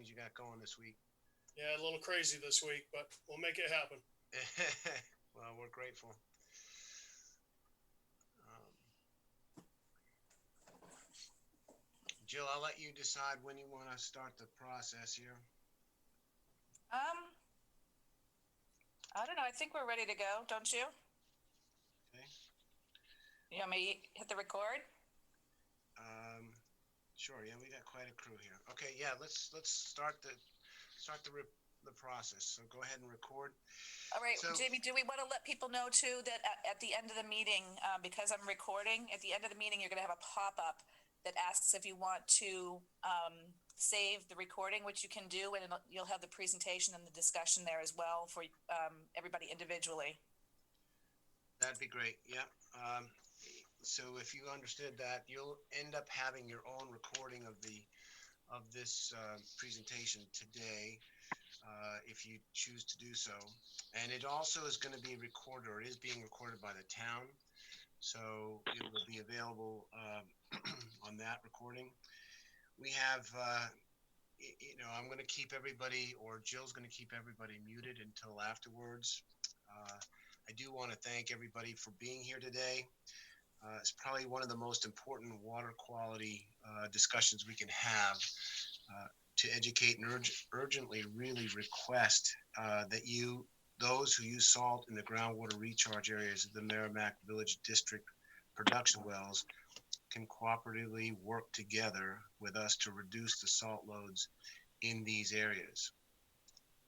you got going this week? Yeah, a little crazy this week, but we'll make it happen. Well, we're grateful. Um, Jill, I'll let you decide when you want to start the process here. I don't know. I think we're ready to go, don't you? Okay. You want me to hit the record? Sure. Yeah, we got quite a crew here. Okay. Yeah. Let's start the process. So go ahead and record. All right, So, Jamie, do we want to let people know too that at the end of the meeting, because I'm recording, at the end of the meeting, you're going to have a pop-up that asks if you want to save the recording, which you can do, and you'll have the presentation and the discussion there as well for everybody individually. That'd be great. Yeah. So if you understood that, you'll end up having your own recording of this presentation today, if you choose to do so. And it also is going to be recorded, or is being recorded by the town. So it will be available on that recording. We have, I'm going to keep everybody, or Jill's going to keep everybody muted until afterwards. I do want to thank everybody for being here today. It's probably one of the most important water quality discussions we can have, to educate and urgently really request that those who use salt in the groundwater recharge areas of the Merrimack Village District production wells can cooperatively work together with us to reduce the salt loads in these areas.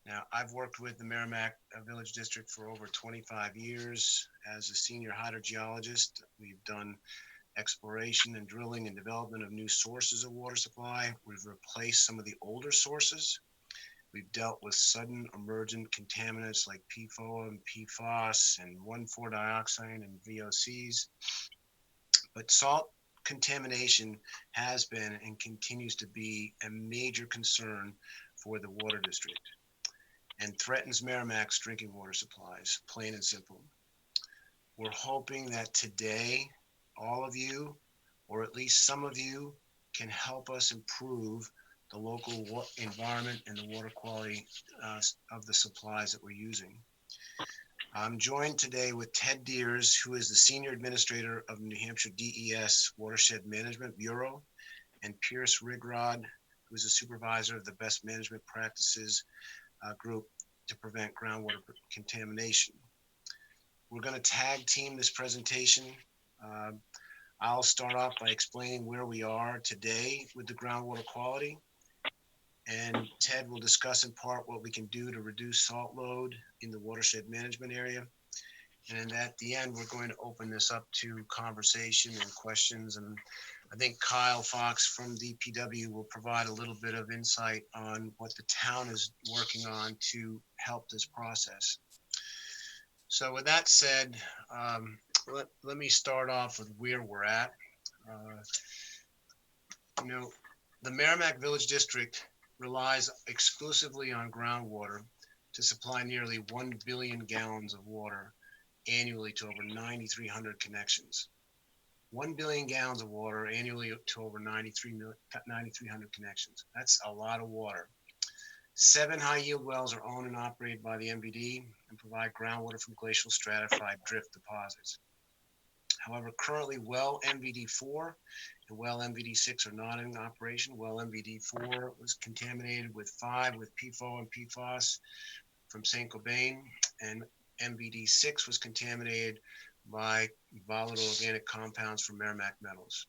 Now, I've worked with the Merrimack Village District for over 25 years as a senior hydrogeologist. We've done exploration and drilling and development of new sources of water supply. We've replaced some of the older sources. We've dealt with sudden emergent contaminants like PFOA and PFAS and 1,4-dioxane and VOCs. But salt contamination has been and continues to be a major concern for the water district and threatens Merrimack's drinking water supplies, plain and simple. We're hoping that today, all of you, or at least some of you, can help us improve the local environment and the water quality of the supplies that we're using. I'm joined today with Ted Deers, who is the Senior Administrator of New Hampshire DES Watershed Management Bureau, and Pierce Rigrod, who is the Supervisor of the Best Management Practices Group to prevent groundwater contamination. We're going to tag team this presentation. I'll start off by explaining where we are today with the groundwater quality, and Ted will discuss in part what we can do to reduce salt load in the watershed management area. And then at the end, we're going to open this up to conversation and questions. And I think Kyle Fox from DPW will provide a little bit of insight on what the town is working on to help this process. So with that said, let me start off with where we're at. The Merrimack Village District relies exclusively on groundwater to supply nearly 1 billion gallons of water annually to over 9,300 connections. 1 billion gallons of water annually to over 9,300 connections. That's a lot of water. 7 high-yield wells are owned and operated by the MVD and provide groundwater from glacial stratified drift deposits. However, currently well MVD4 and well MVD6 are not in operation. Well MVD4 was contaminated with PFOA and PFAS from St. Cobain, and MVD6 was contaminated by volatile organic compounds from Merrimack Metals.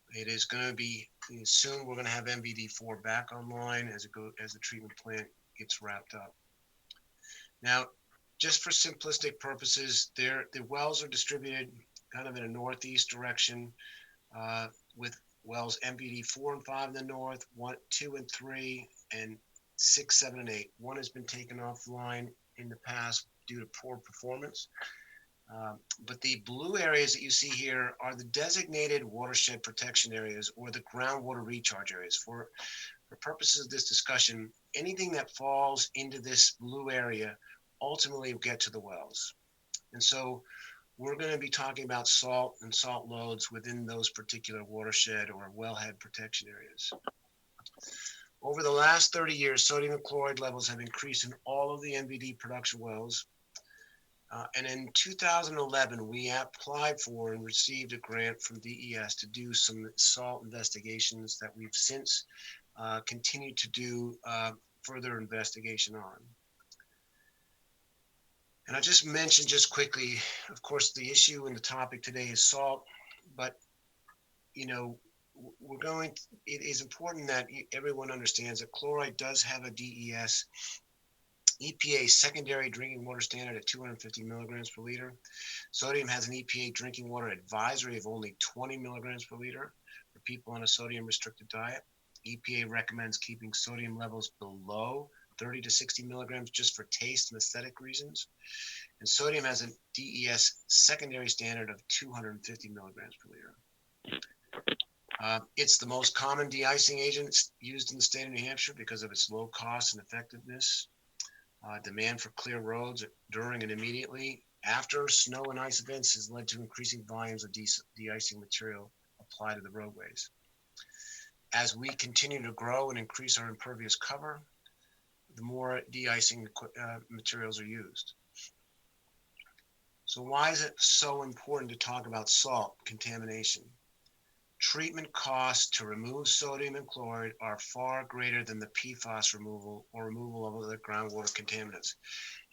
It is going to be soon. We're going to have MVD4 back online as the treatment plant gets wrapped up. Now, just for simplistic purposes, the wells are distributed kind of in a northeast direction, with wells MVD 4 and 5 in the north, 1, 2, and 3, and 6, 7, and 8. 1 has been taken offline in the past due to poor performance. But the blue areas that you see here are the designated watershed protection areas, or the groundwater recharge areas. For purposes of this discussion, anything that falls into this blue area ultimately will get to the wells. And so we're going to be talking about salt and salt loads within those particular watershed or wellhead protection areas. Over the last 30 years, sodium and chloride levels have increased in all of the MVD production wells. And in 2011, we applied for and received a grant from DES to do some salt investigations that we've since continued to do further investigation on. And I just mentioned just quickly, of course, the issue and the topic today is salt, but you know, it is important that everyone understands that chloride does have a DES EPA secondary drinking water standard at 250 milligrams per liter. Sodium has an EPA drinking water advisory of only 20 milligrams per liter for people on a sodium restricted diet. EPA recommends keeping sodium levels below 30 to 60 milligrams just for taste and aesthetic reasons. And sodium has a DES secondary standard of 250 milligrams per liter. It's the most common de-icing agent used in the state of New Hampshire because of its low cost and effectiveness. Demand for clear roads during and immediately after snow and ice events has led to increasing volumes of de-icing material applied to the roadways. As we continue to grow and increase our impervious cover, the more de-icing materials are used. So why is it so important to talk about salt contamination? Treatment costs to remove sodium and chloride are far greater than the PFAS removal or removal of other groundwater contaminants.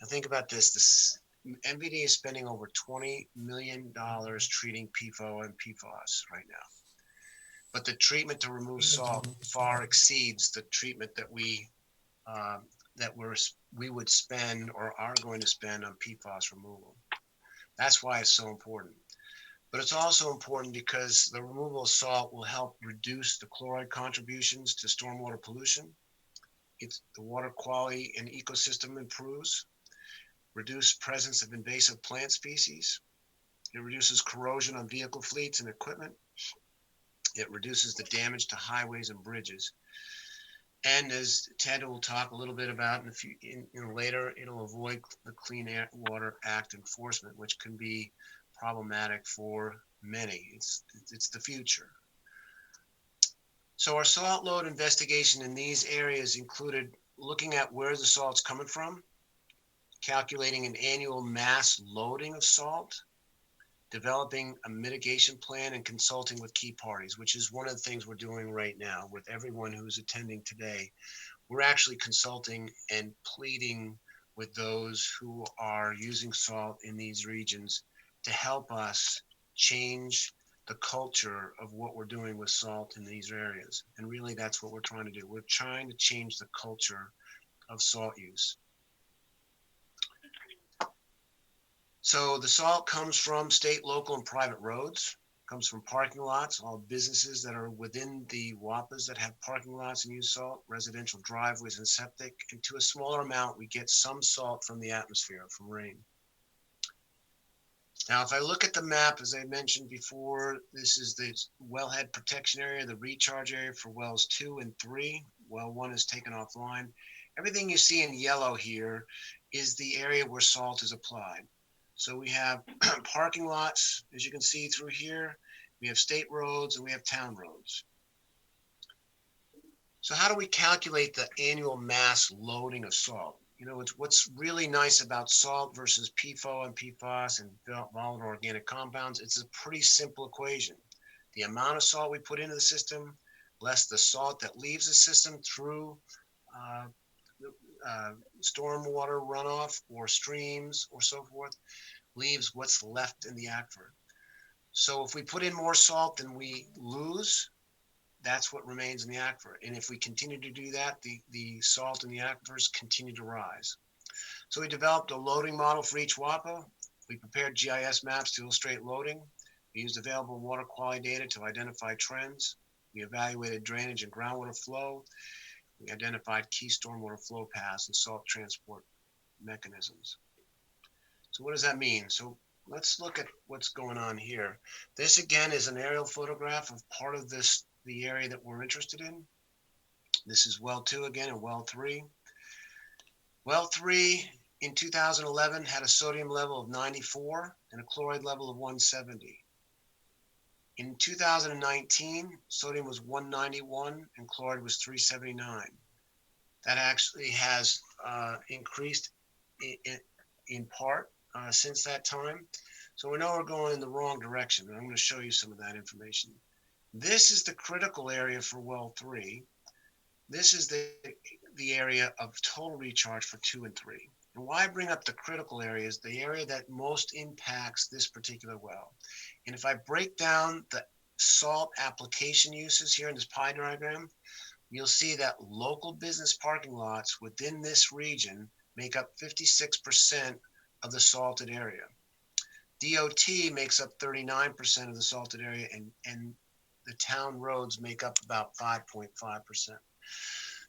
Now think about this. MVD is spending over $20 million treating PFOA and PFAS right now. But the treatment to remove salt far exceeds the treatment that we would spend or are going to spend on PFAS removal. That's why it's so important. But it's also important because the removal of salt will help reduce the chloride contributions to stormwater pollution. The water quality and ecosystem improves, reduced presence of invasive plant species. It reduces corrosion on vehicle fleets and equipment. It reduces the damage to highways and bridges. And as Ted will talk a little bit about later, it'll avoid the Clean Air Water Act enforcement, which can be problematic for many. It's the future. So our salt load investigation in these areas included looking at where the salt's coming from, calculating an annual mass loading of salt, developing a mitigation plan, and consulting with key parties, which is one of the things we're doing right now with everyone who's attending today. We're actually consulting and pleading with those who are using salt in these regions to help us change the culture of what we're doing with salt in these areas. And really, that's what we're trying to do. We're trying to change the culture of salt use. So the salt comes from state, local, and private roads. It comes from parking lots, all businesses that are within the WAPAs that have parking lots and use salt, residential driveways and septic, and to a smaller amount, we get some salt from the atmosphere, from rain. Now, if I look at the map, as I mentioned before, this is the wellhead protection area, the recharge area for wells 2 and 3. Well 1 is taken offline. Everything you see in yellow here is the area where salt is applied. So we have parking lots, as you can see through here. We have state roads and we have town roads. So how do we calculate the annual mass loading of salt? You know, what's really nice about salt versus PFOA and PFAS and volatile organic compounds, it's a pretty simple equation. The amount of salt we put into the system, less the salt that leaves the system through stormwater runoff or streams or so forth, leaves what's left in the aquifer. So if we put in more salt than we lose, that's what remains in the aquifer. And if we continue to do that, the salt in the aquifers continue to rise. So we developed a loading model for each WAPA. We prepared GIS maps to illustrate loading. We used available water quality data to identify trends. We evaluated drainage and groundwater flow. We identified key stormwater flow paths and salt transport mechanisms. So what does that mean? So let's look at what's going on here. This again is an aerial photograph of part of the area that we're interested in. This is well 2 again and well 3. Well 3 in 2011 had a sodium level of 94 and a chloride level of 170. In 2019, sodium was 191 and chloride was 379. That actually has increased in part since that time. So we know we're going in the wrong direction. And I'm going to show you some of that information. This is the critical area for well 3. This is the area of total recharge for 2 and 3. And why I bring up the critical area is the area that most impacts this particular well. And if I break down the salt application uses here in this pie diagram, you'll see that local business parking lots within this region make up 56% of the salted area. DOT makes up 39% of the salted area, and the town roads make up about 5.5%.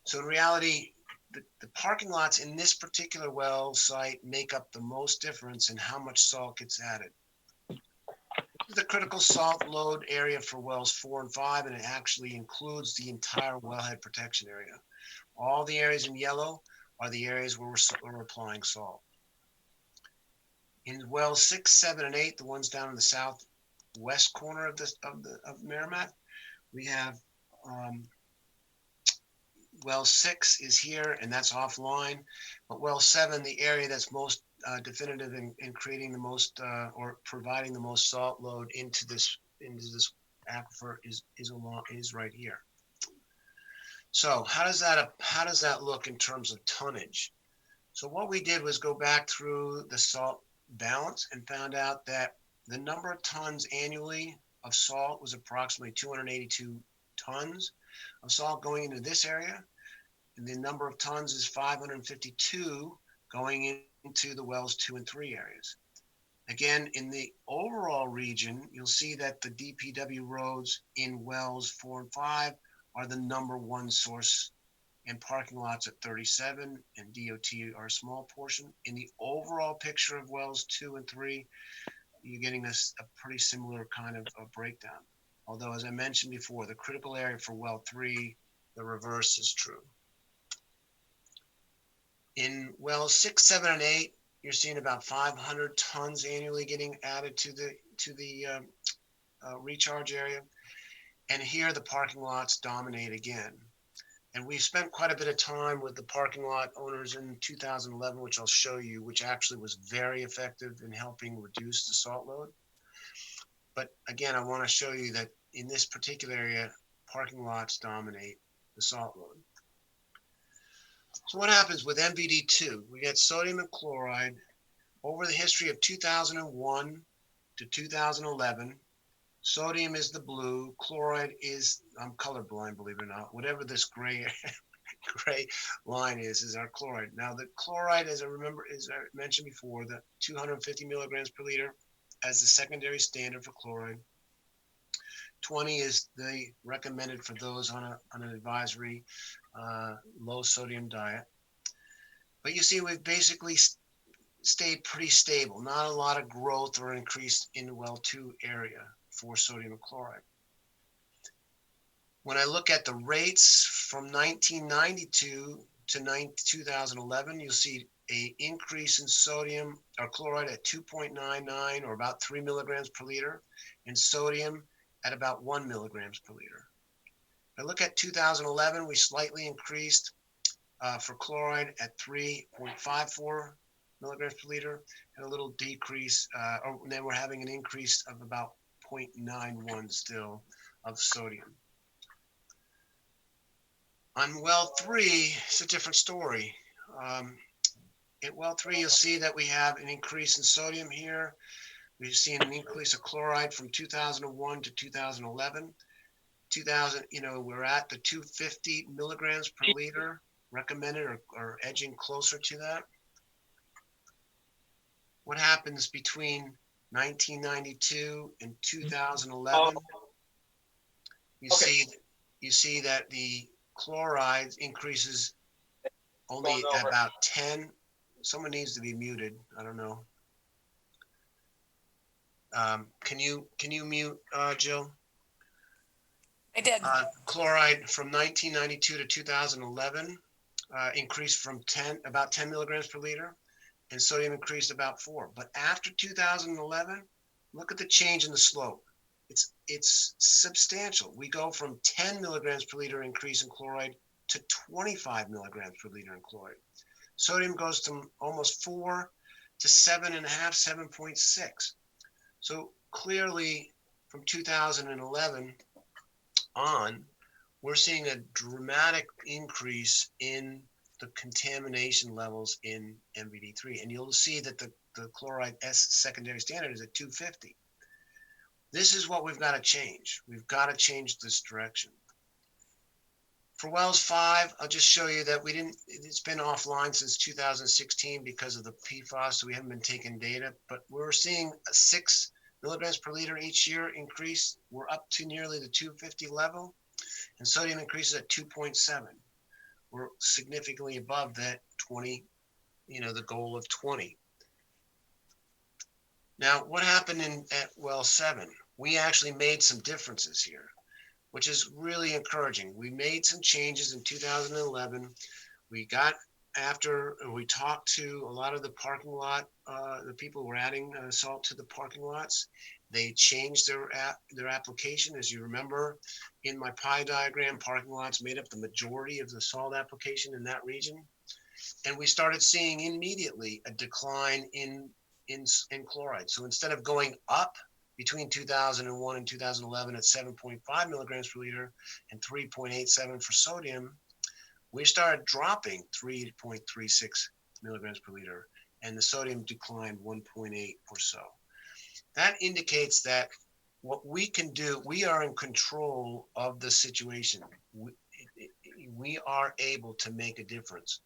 So in reality, the parking lots in this particular well site make up the most difference in how much salt gets added. This is the critical salt load area for wells 4 and 5, and it actually includes the entire wellhead protection area. All the areas in yellow are the areas where we're applying salt. In wells 6, 7, and 8, the ones down in the southwest corner of Merrimack, we have well 6 is here, and that's offline. But well 7, the area that's most definitive in creating the most or providing the most salt load into this aquifer is right here. So how does that look in terms of tonnage? So what we did was go back through the salt balance and found out that the number of tons annually of salt was approximately 282 tons of salt going into this area, and the number of tons is 552 going into the wells 2 and 3 areas. Again, in the overall region, you'll see that the DPW roads in wells 4 and 5 are the number one source, and parking lots at 37 and DOT are a small portion. In the overall picture of wells 2 and 3, you're getting a pretty similar kind of a breakdown. Although, as I mentioned before, the critical area for well 3, the reverse is true. In wells 6, 7, and 8, you're seeing about 500 tons annually getting added to the recharge area. And here the parking lots dominate again. And we've spent quite a bit of time with the parking lot owners in 2011, which I'll show you, which actually was very effective in helping reduce the salt load. But again, I want to show you that in this particular area, parking lots dominate the salt load. So what happens with MVD2? We get sodium and chloride over the history of 2001 to 2011. Sodium is the blue, chloride is, I'm colorblind, believe it or not, whatever this gray line is our chloride. Now the chloride, as I mentioned before, the 250 milligrams per liter as the secondary standard for chloride. 20 is the recommended for those on an advisory low sodium diet. But you see, we've basically stayed pretty stable. Not a lot of growth or increase in the well 2 area for sodium and chloride. When I look at the rates from 1992 to 2011, you'll see an increase in sodium or chloride at 2.99 or about 3 milligrams per liter, and sodium at about 1 milligrams per liter. If I look at 2011, we slightly increased for chloride at 3.54 milligrams per liter, and a little decrease, and then we're having an increase of about 0.91 still of sodium. On well 3, it's a different story. At well 3, you'll see that we have an increase in sodium here. We've seen an increase of chloride from 2001 to 2011. We're at the 250 milligrams per liter recommended, or edging closer to that. What happens between 1992 and 2011? You see that the chloride increases only about 10. Someone needs to be muted. I don't know. Can you mute, Jill? I did. Chloride from 1992 to 2011 increased from about 10 milligrams per liter, and sodium increased about 4. But after 2011, look at the change in the slope. It's substantial. We go from 10 milligrams per liter increase in chloride to 25 milligrams per liter in chloride. Sodium goes from almost 4 to 7.5, 7.6. So clearly from 2011 on, we're seeing a dramatic increase in the contamination levels in MVD3. And you'll see that the chloride S secondary standard is at 250. This is what we've got to change. We've got to change this direction. For wells 5, I'll just show you that it's been offline since 2016 because of the PFAS, so we haven't been taking data, but we're seeing a 6 milligrams per liter each year increase. We're up to nearly the 250 level, and sodium increases at 2.7. We're significantly above that 20, the goal of 20. Now, what happened at well 7? We actually made some differences here, which is really encouraging. We made some changes in 2011. We talked to a lot of the parking lot, the people who were adding salt to the parking lots. They changed their application. As you remember, in my pie diagram, parking lots made up the majority of the salt application in that region. And we started seeing immediately a decline in chloride. So instead of going up between 2001 and 2011 at 7.5 milligrams per liter and 3.87 for sodium, we started dropping 3.36 milligrams per liter, and the sodium declined 1.8 or so. That indicates that what we can do, we are in control of the situation. We are able to make a difference.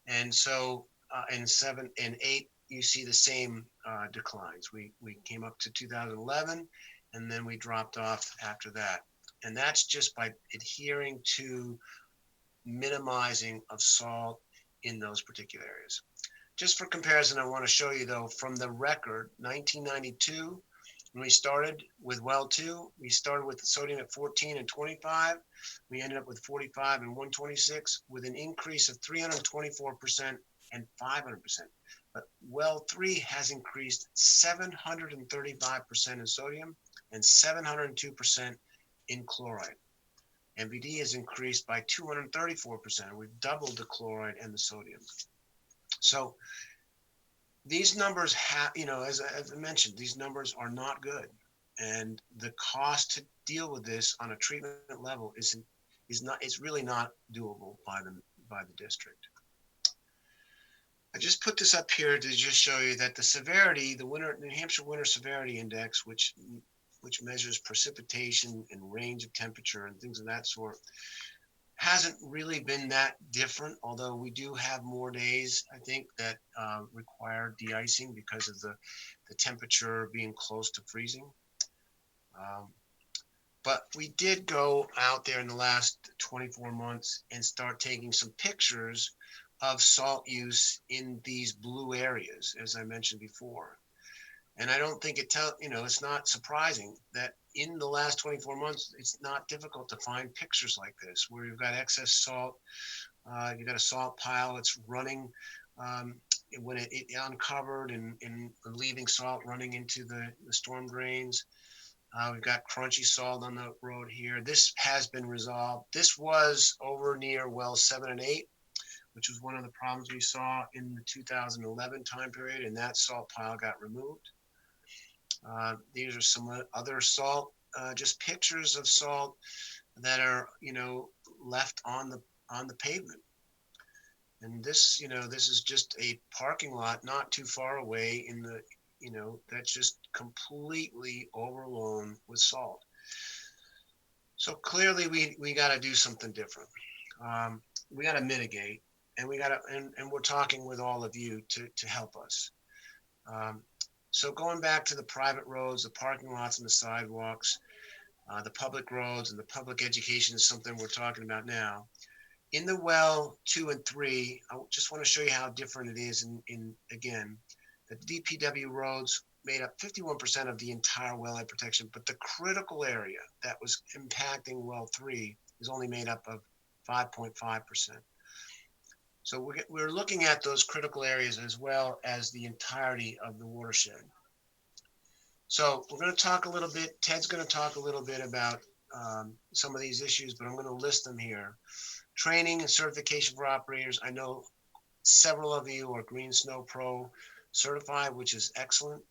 And so in 7 and 8, you see the same declines. We came up to 2011, and then we dropped off after that. And that's just by adhering to minimizing of salt in those particular areas. Just for comparison, I want to show you, though, from the record, 1992, when we started with well 2, we started with sodium at 14 and 25. We ended up with 45 and 126 with an increase of 324% and 500%. But well 3 has increased 735% in sodium and 702% in chloride. MVD has increased by 234%. We've doubled the chloride and the sodium. So these numbers as I mentioned, these numbers are not good. And the cost to deal with this on a treatment level it's really not doable by the district. I just put this up here to just show you that the severity, the New Hampshire Winter Severity Index, which measures precipitation and range of temperature and things of that sort, hasn't really been that different, although we do have more days, I think, that require de-icing because of the temperature being close to freezing. But we did go out there in the last 24 months and start taking some pictures of salt use in these blue areas, as I mentioned before. And I don't think it's not surprising that in the last 24 months, it's not difficult to find pictures like this, where you've got excess salt, you've got a salt pile that's running when it uncovered and leaving salt running into the storm drains. We've got crunchy salt on the road here. This has been resolved. This was over near well 7 and 8, which was one of the problems we saw in the 2011 time period, and that salt pile got removed. These are some other salt, just pictures of salt that are, left on the pavement. And this, this is just a parking lot not too far away in the, that's just completely overgrown with salt. So clearly we got to do something different. We got to mitigate, and and we're talking with all of you to help us. So going back to the private roads, the parking lots and the sidewalks, the public roads and the public education is something we're talking about now. In the well 2 and 3, I just want to show you how different it is again, the DPW roads made up 51% of the entire wellhead protection, but the critical area that was impacting well 3 is only made up of 5.5%. So we're looking at those critical areas as well as the entirety of the watershed. So we're going to talk a little bit. Ted's going to talk a little bit about some of these issues, but I'm going to list them here. Training and certification for operators. I know several of you are Green Snow Pro certified, which is excellent.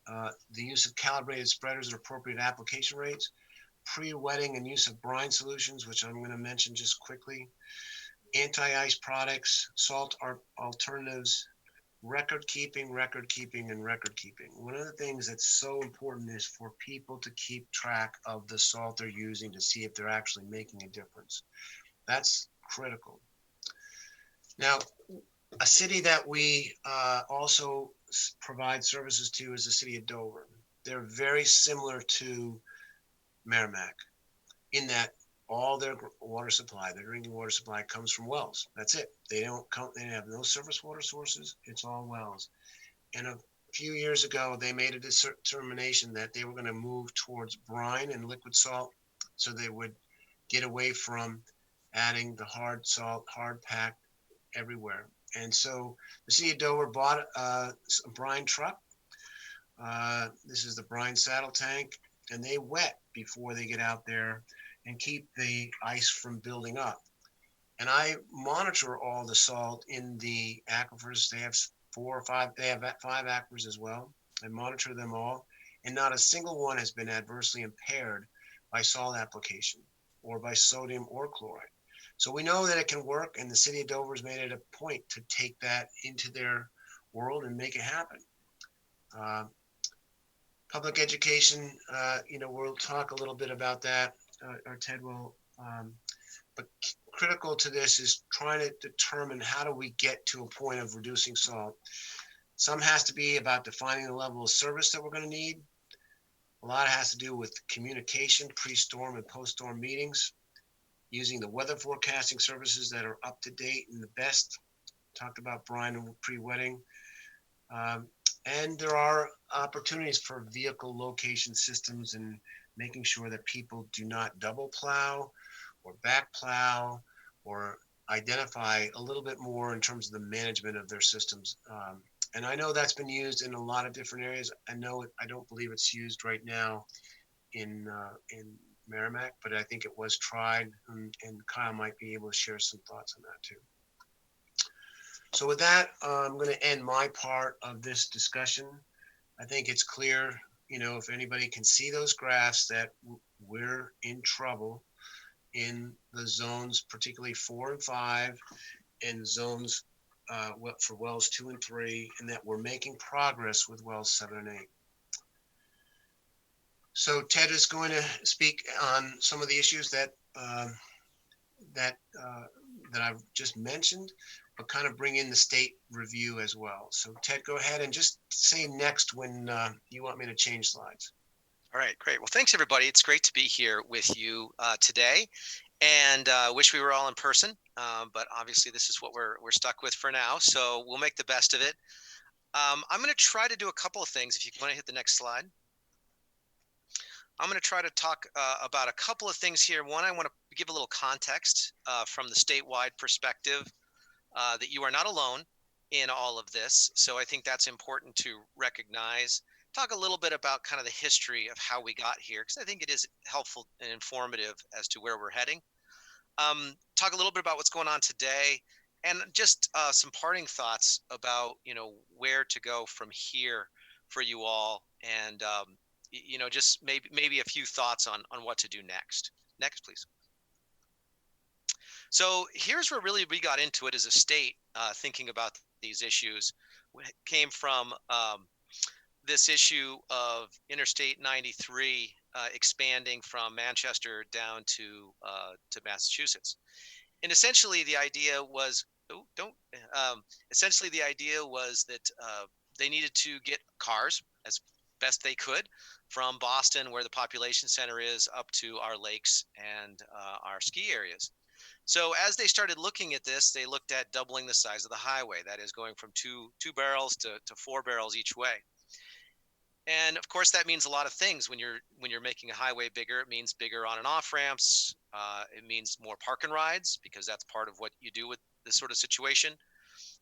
The use of calibrated spreaders at appropriate application rates, pre-wetting and use of brine solutions, which I'm going to mention just quickly, anti-ice products, salt alternatives, record keeping, and record keeping. One of the things that's so important is for people to keep track of the salt they're using to see if they're actually making a difference. That's critical. Now, a city that we also provide services to is the city of Dover. They're very similar to Merrimack in that all their water supply, their drinking water supply, comes from wells. That's it. They have no surface water sources. It's all wells. And a few years ago, they made a determination that they were going to move towards brine and liquid salt, so they would get away from adding the hard salt, hard pack everywhere. And so the city of Dover bought a brine truck. This is the brine saddle tank, and they wet before they get out there and keep the ice from building up. And I monitor all the salt in the aquifers. They have 5 aquifers as well. I monitor them all, and not a single one has been adversely impaired by salt application or by sodium or chloride. So we know that it can work, and the city of Dover has made it a point to take that into their world and make it happen. Public education, we'll talk a little bit about that, or Ted will. But critical to this is trying to determine how do we get to a point of reducing salt. Some has to be about defining the level of service that we're going to need. A lot has to do with communication, pre-storm and post-storm meetings, using the weather forecasting services that are up to date and the best. Talked about brine and pre-wetting. And there are opportunities for vehicle location systems and making sure that people do not double plow or back plow, or identify a little bit more in terms of the management of their systems. And I know that's been used in a lot of different areas. I don't believe it's used right now in Merrimack, but I think it was tried, and Kyle might be able to share some thoughts on that too. So with that, I'm going to end my part of this discussion. I think it's clear, if anybody can see those graphs, that we're in trouble in the zones, particularly 4 and 5, and zones for wells 2 and 3, and that we're making progress with wells 7 and 8. So Ted is going to speak on some of the issues that I've just mentioned, but kind of bring in the state review as well. So Ted, go ahead and just say next when you want me to change slides. All right, great. Well, thanks everybody. It's great to be here with you today, and wish we were all in person, but obviously this is what we're stuck with for now. So we'll make the best of it. I'm going to try to do a couple of things. If you want to hit the next slide. I'm going to try to talk about a couple of things here. One, I want to give a little context from the statewide perspective that you are not alone in all of this. So I think that's important to recognize. Talk a little bit about kind of the history of how we got here, because I think it is helpful and informative as to where we're heading. Talk a little bit about what's going on today, and just some parting thoughts about, where to go from here for you all, and just maybe a few thoughts on what to do next. Next, please. So here's where really we got into it as a state, thinking about these issues. We came from this issue of Interstate 93 expanding from Manchester down to Massachusetts, and essentially the idea was that they needed to get cars as best they could from Boston, where the population center is, up to our lakes and our ski areas. So as they started looking at this, they looked at doubling the size of the highway. That is going from two barrels to 4 barrels each way. And of course, that means a lot of things. When you're making a highway bigger, it means bigger on and off ramps. It means more park and rides, because that's part of what you do with this sort of situation.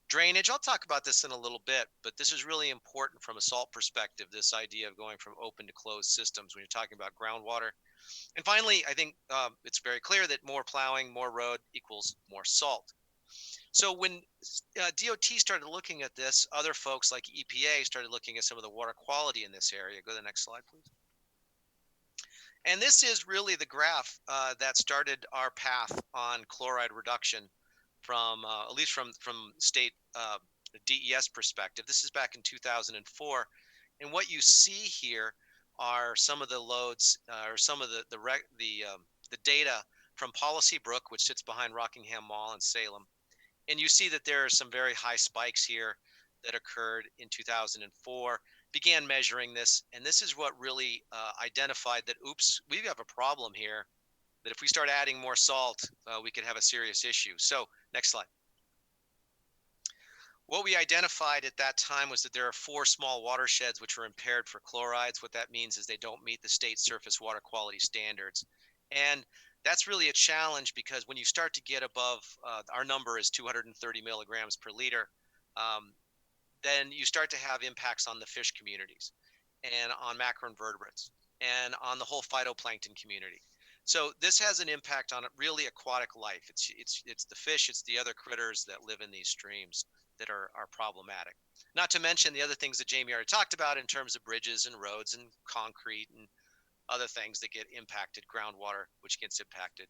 Drainage, I'll talk about this in a little bit, but this is really important from a salt perspective, this idea of going from open to closed systems when you're talking about groundwater. And finally, I think it's very clear that more plowing, more road equals more salt. So when DOT started looking at this, other folks like EPA started looking at some of the water quality in this area. Go to the next slide, please. And this is really the graph that started our path on chloride reduction from at least from state DES perspective. This is back in 2004, and what you see here are some of the loads or some of the data from Policy Brook, which sits behind Rockingham Mall in Salem, and you see that there are some very high spikes here that occurred in 2004. Began measuring this, and this is what really identified that, oops, we have a problem here, that if we start adding more salt, we could have a serious issue. So next slide. What we identified at that time was that there are 4 small watersheds which are impaired for chlorides. What that means is they don't meet the state surface water quality standards. And that's really a challenge because when you start to get above, our number is 230 milligrams per liter, then you start to have impacts on the fish communities and on macroinvertebrates and on the whole phytoplankton community. So this has an impact on really aquatic life. It's the fish, it's the other critters that live in these streams that are problematic. Not to mention the other things that Jamie already talked about in terms of bridges and roads and concrete and other things that get impacted, groundwater, which gets impacted.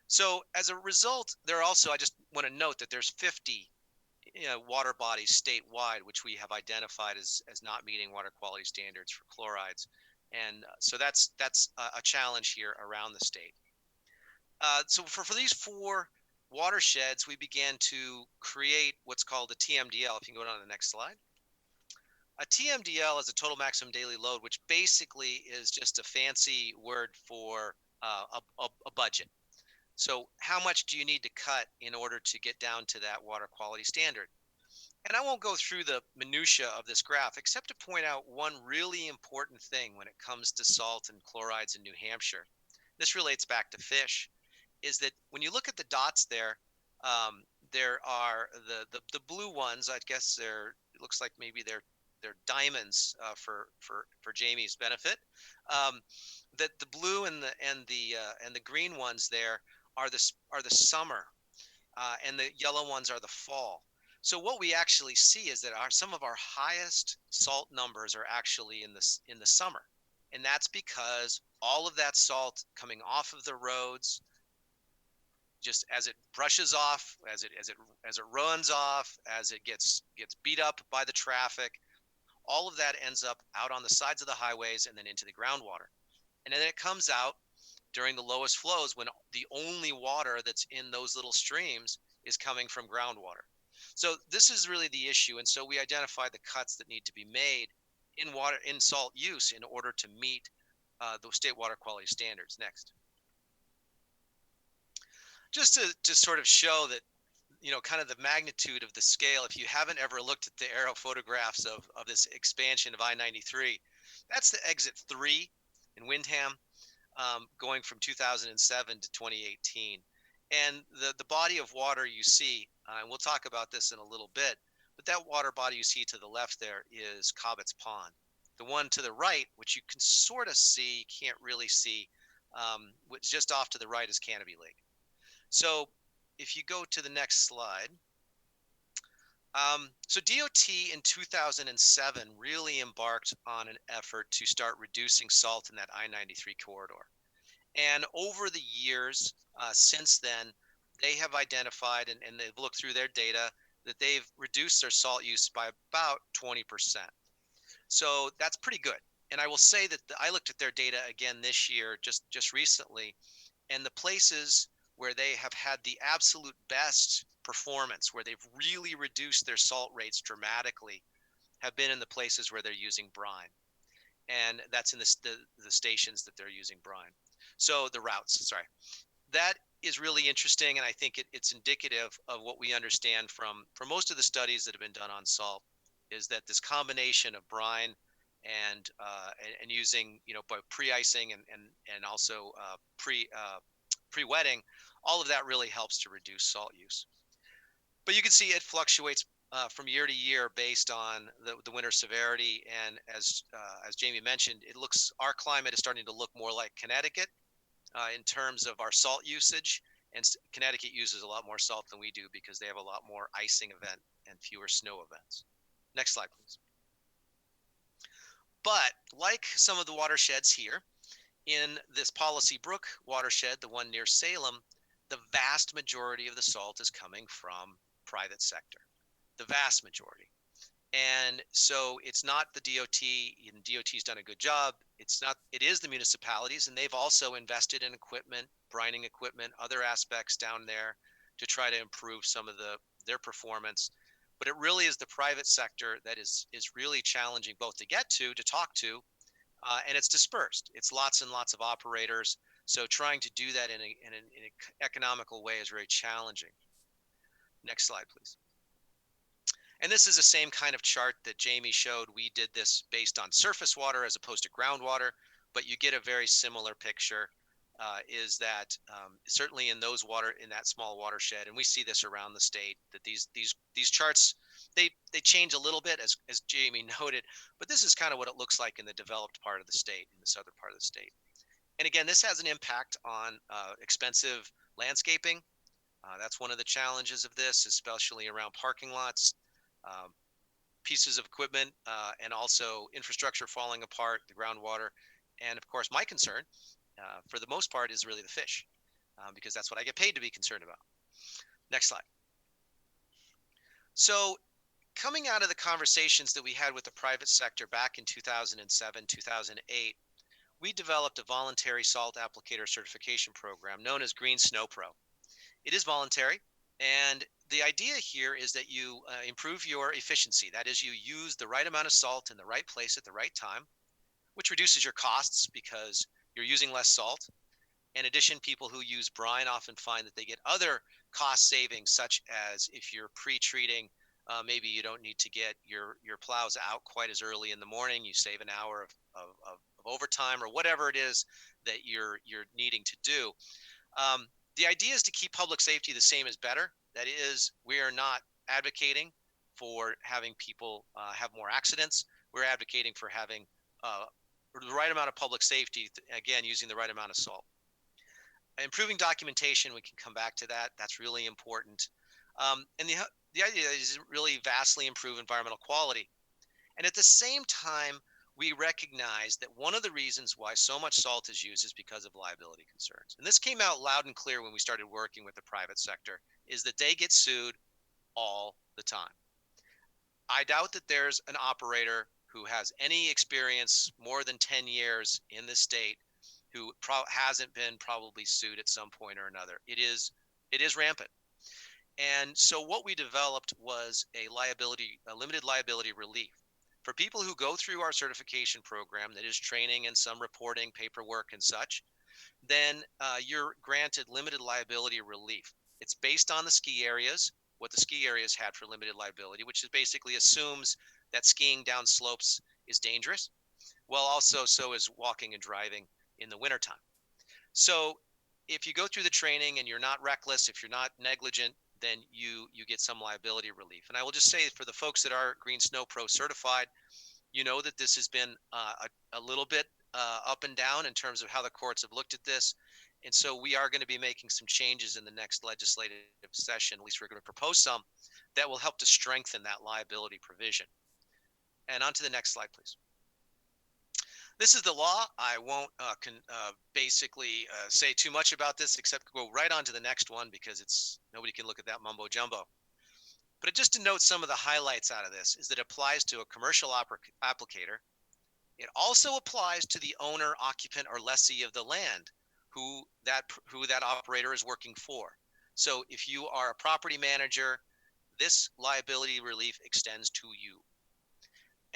So as a result, there are also, I just want to note that there's 50 water bodies statewide, which we have identified as not meeting water quality standards for chlorides. And so that's a challenge here around the state. So for these 4 watersheds, we began to create what's called a TMDL. If you can go on to the next slide. A TMDL is a total maximum daily load, which basically is just a fancy word for a budget. So how much do you need to cut in order to get down to that water quality standard? And I won't go through the minutia of this graph, except to point out one really important thing when it comes to salt and chlorides in New Hampshire. This relates back to fish, is that when you look at the dots there, there are the blue ones. I guess it looks like maybe they're diamonds for Jamie's benefit. That the blue and the green ones there are the summer, and the yellow ones are the fall. So what we actually see is that some of our highest salt numbers are actually in the summer, and that's because all of that salt coming off of the roads, just as it brushes off, as it runs off, as it gets beat up by the traffic, all of that ends up out on the sides of the highways and then into the groundwater. And then it comes out during the lowest flows when the only water that's in those little streams is coming from groundwater. So this is really the issue. And so we identify the cuts that need to be made in salt use in order to meet the state water quality standards. Next. Just to sort of show that, kind of the magnitude of the scale. If you haven't ever looked at the aerial photographs of this expansion of I-93, that's the exit 3 in Windham, going from 2007 to 2018. And the body of water you see, and we'll talk about this in a little bit, but that water body you see to the left there is Cobbett's Pond. The one to the right, which you can sort of see, can't really see, which just off to the right is Canopy Lake. So if you go to the next slide. So DOT in 2007 really embarked on an effort to start reducing salt in that I-93 corridor. And over the years since then, they have identified and they've looked through their data that they've reduced their salt use by about 20%. So that's pretty good. And I will say that I looked at their data again this year, just recently, and the places where they have had the absolute best performance, where they've really reduced their salt rates dramatically, have been in the places where they're using brine. And that's in the stations that they're using brine. So the routes, sorry. That is really interesting, and I think it's indicative of what we understand from most of the studies that have been done on salt, is that this combination of brine and using, by pre-icing and also pre-wetting, all of that really helps to reduce salt use. But you can see it fluctuates from year to year based on the winter severity. And as Jamie mentioned, our climate is starting to look more like Connecticut in terms of our salt usage. And Connecticut uses a lot more salt than we do because they have a lot more icing event and fewer snow events. Next slide, please. But like some of the watersheds here, in this Policy Brook watershed, the one near Salem, the vast majority of the salt is coming from private sector, the vast majority. And so it's not the DOT, and DOT's done a good job. It is the municipalities, and they've also invested in equipment, brining equipment, other aspects down there to try to improve some of their performance. But it really is the private sector that is really challenging both to get to talk to, and it's dispersed. It's lots and lots of operators. So trying to do that in an economical way is very challenging. Next slide, please. And this is the same kind of chart that Jamie showed. We did this based on surface water as opposed to groundwater, but you get a very similar picture. Is that certainly in that small watershed, and we see this around the state, that these charts they change a little bit as Jamie noted, but this is kind of what it looks like in the developed part of the state, in the southern part of the state. And again, this has an impact on expensive landscaping. That's one of the challenges of this, especially around parking lots, pieces of equipment, and also infrastructure falling apart, the groundwater. And of course, my concern, for the most part, is really the fish, because that's what I get paid to be concerned about. Next slide. So coming out of the conversations that we had with the private sector back in 2007, 2008, we developed a voluntary salt applicator certification program known as Green Snow Pro. It is voluntary, and the idea here is that you improve your efficiency. That is, you use the right amount of salt in the right place at the right time, which reduces your costs because you're using less salt. In addition, people who use brine often find that they get other cost savings, such as if you're pre-treating, maybe you don't need to get your plows out quite as early in the morning. You save an hour of overtime or whatever it is that you're needing to do. The idea is to keep public safety the same as better. That is, we are not advocating for having people have more accidents. We're advocating for having the right amount of public safety, again, using the right amount of salt. Improving documentation, we can come back to that. That's really important. And the idea is really vastly improve environmental quality. And at the same time, we recognize that one of the reasons why so much salt is used is because of liability concerns. And this came out loud and clear when we started working with the private sector, is that they get sued all the time. I doubt that there's an operator who has any experience more than 10 years in this state who hasn't been probably sued at some point or another. It is rampant. And so what we developed was a limited liability relief. For people who go through our certification program, that is training and some reporting, paperwork and such, then you're granted limited liability relief. It's based on the ski areas, what the ski areas had for limited liability, which is basically assumes that skiing down slopes is dangerous. Well, also so is walking and driving in the wintertime. So if you go through the training and you're not reckless, if you're not negligent, then you get some liability relief. And I will just say, for the folks that are Green Snow Pro certified, you know that this has been a little bit up and down in terms of how the courts have looked at this. And so we are going to be making some changes in the next legislative session, at least we're going to propose some, that will help to strengthen that liability provision. And on to the next slide, please. This is the law. I won't basically say too much about this, except go right on to the next one, because nobody can look at that mumbo jumbo. But just to note some of the highlights out of this is that it applies to a commercial applicator. It also applies to the owner, occupant, or lessee of the land who that operator is working for. So if you are a property manager, this liability relief extends to you.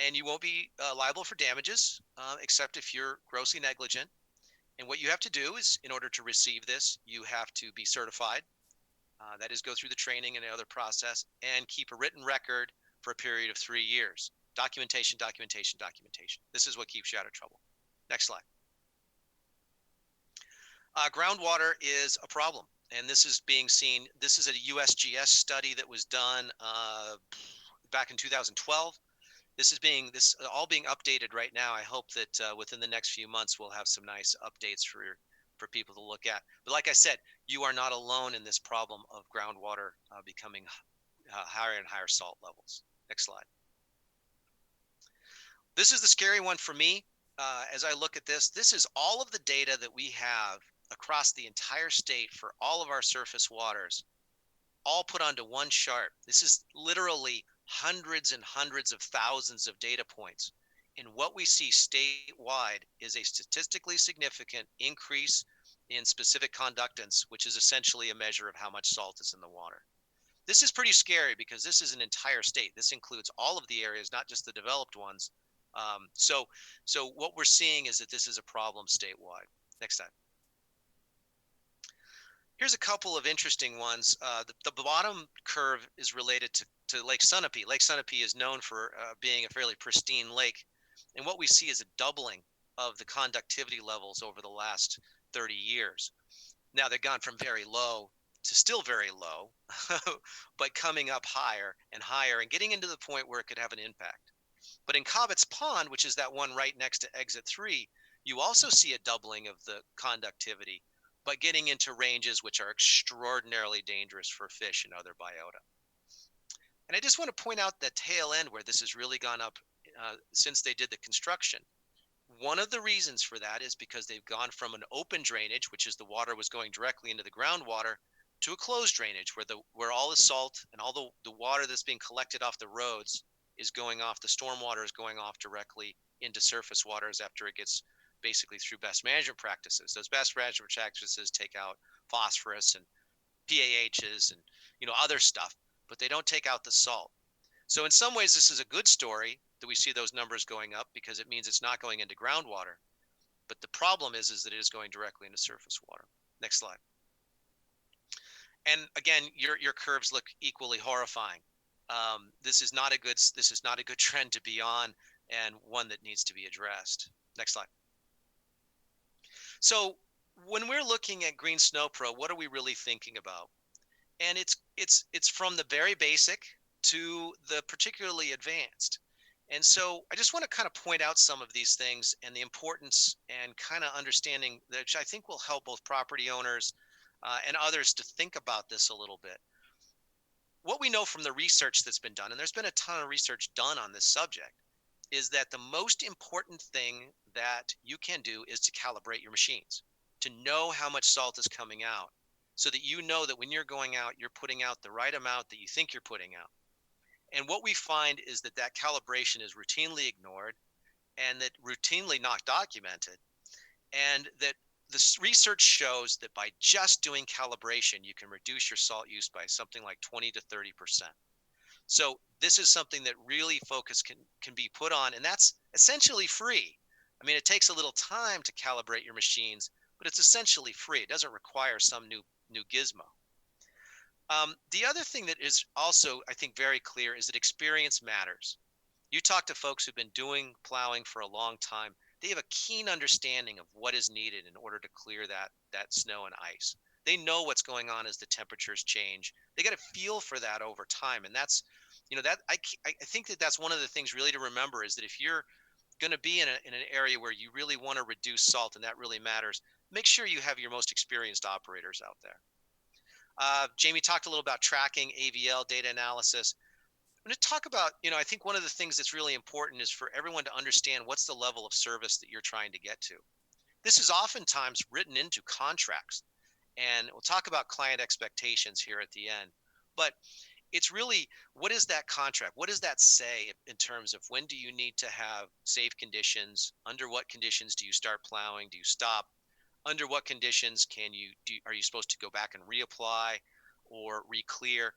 And you won't be liable for damages, except if you're grossly negligent. And what you have to do is, in order to receive this, you have to be certified. That is, go through the training and the other process, and keep a written record for a period of 3 years. Documentation, documentation, documentation. This is what keeps you out of trouble. Next slide. Groundwater is a problem. And this is being seen. This is a USGS study that was done back in 2012. This is all being updated right now. I hope that within the next few months we'll have some nice updates for people to look at. But like I said, you are not alone in this problem of groundwater becoming higher and higher salt levels. Next slide. This is the scary one for me. As I look at this, this is all of the data that we have across the entire state for all of our surface waters, all put onto one chart. This is literally hundreds and hundreds of thousands of data points. And what we see statewide is a statistically significant increase in specific conductants, which is essentially a measure of how much salt is in the water. This is pretty scary because this is an entire state. This includes all of the areas, not just the developed ones. So what we're seeing is that this is a problem statewide. Next slide. Here's a couple of interesting ones. The bottom curve is related to Lake Sunapee. Lake Sunapee is known for being a fairly pristine lake. And what we see is a doubling of the conductivity levels over the last 30 years. Now they've gone from very low to still very low, but coming up higher and higher and getting into the point where it could have an impact. But in Cobbett's Pond, which is that one right next to exit 3, you also see a doubling of the conductivity, but getting into ranges which are extraordinarily dangerous for fish and other biota. And I just want to point out that tail end where this has really gone up since they did the construction. One of the reasons for that is because they've gone from an open drainage, which is the water was going directly into the groundwater, to a closed drainage where all the salt and all the water that's being collected off the roads is going off, the stormwater is going off directly into surface waters after it gets basically through best management practices. Those best management practices take out phosphorus and PAHs and other stuff, but they don't take out the salt. So in some ways, this is a good story that we see those numbers going up because it means it's not going into groundwater. But the problem is that it is going directly into surface water. Next slide. And again, your curves look equally horrifying. This is not a good trend to be on, and one that needs to be addressed. Next slide. So when we're looking at Green Snow Pro, what are we really thinking about? And it's from the very basic to the particularly advanced. And so I just want to kind of point out some of these things and the importance and kind of understanding that I think will help both property owners and others to think about this a little bit. What we know from the research that's been done, and there's been a ton of research done on this subject, is that the most important thing that you can do is to calibrate your machines, to know how much salt is coming out so that you know that when you're going out, you're putting out the right amount that you think you're putting out. And what we find is that calibration is routinely ignored and that routinely not documented, and that the research shows that by just doing calibration, you can reduce your salt use by something like 20 to 30%. So this is something that really focus can be put on, and that's essentially free. I mean, it takes a little time to calibrate your machines, but it's essentially free. It doesn't require some new gizmo. The other thing that is also, I think, very clear is that experience matters. You talk to folks who've been doing plowing for a long time. They have a keen understanding of what is needed in order to clear that snow and ice. They know what's going on as the temperatures change. They get a feel for that over time. And that's, I think that's one of the things really to remember is that if you're going to be in an area where you really want to reduce salt and that really matters, make sure you have your most experienced operators out there. Jamie talked a little about tracking, AVL, data analysis. I'm going to talk about, I think one of the things that's really important is for everyone to understand what's the level of service that you're trying to get to. This is oftentimes written into contracts, and we'll talk about client expectations here at the end. But it's really, what is that contract? What does that say in terms of when do you need to have safe conditions? Under what conditions do you start plowing? Do you stop? Under what conditions are you supposed to go back and reapply or re-clear?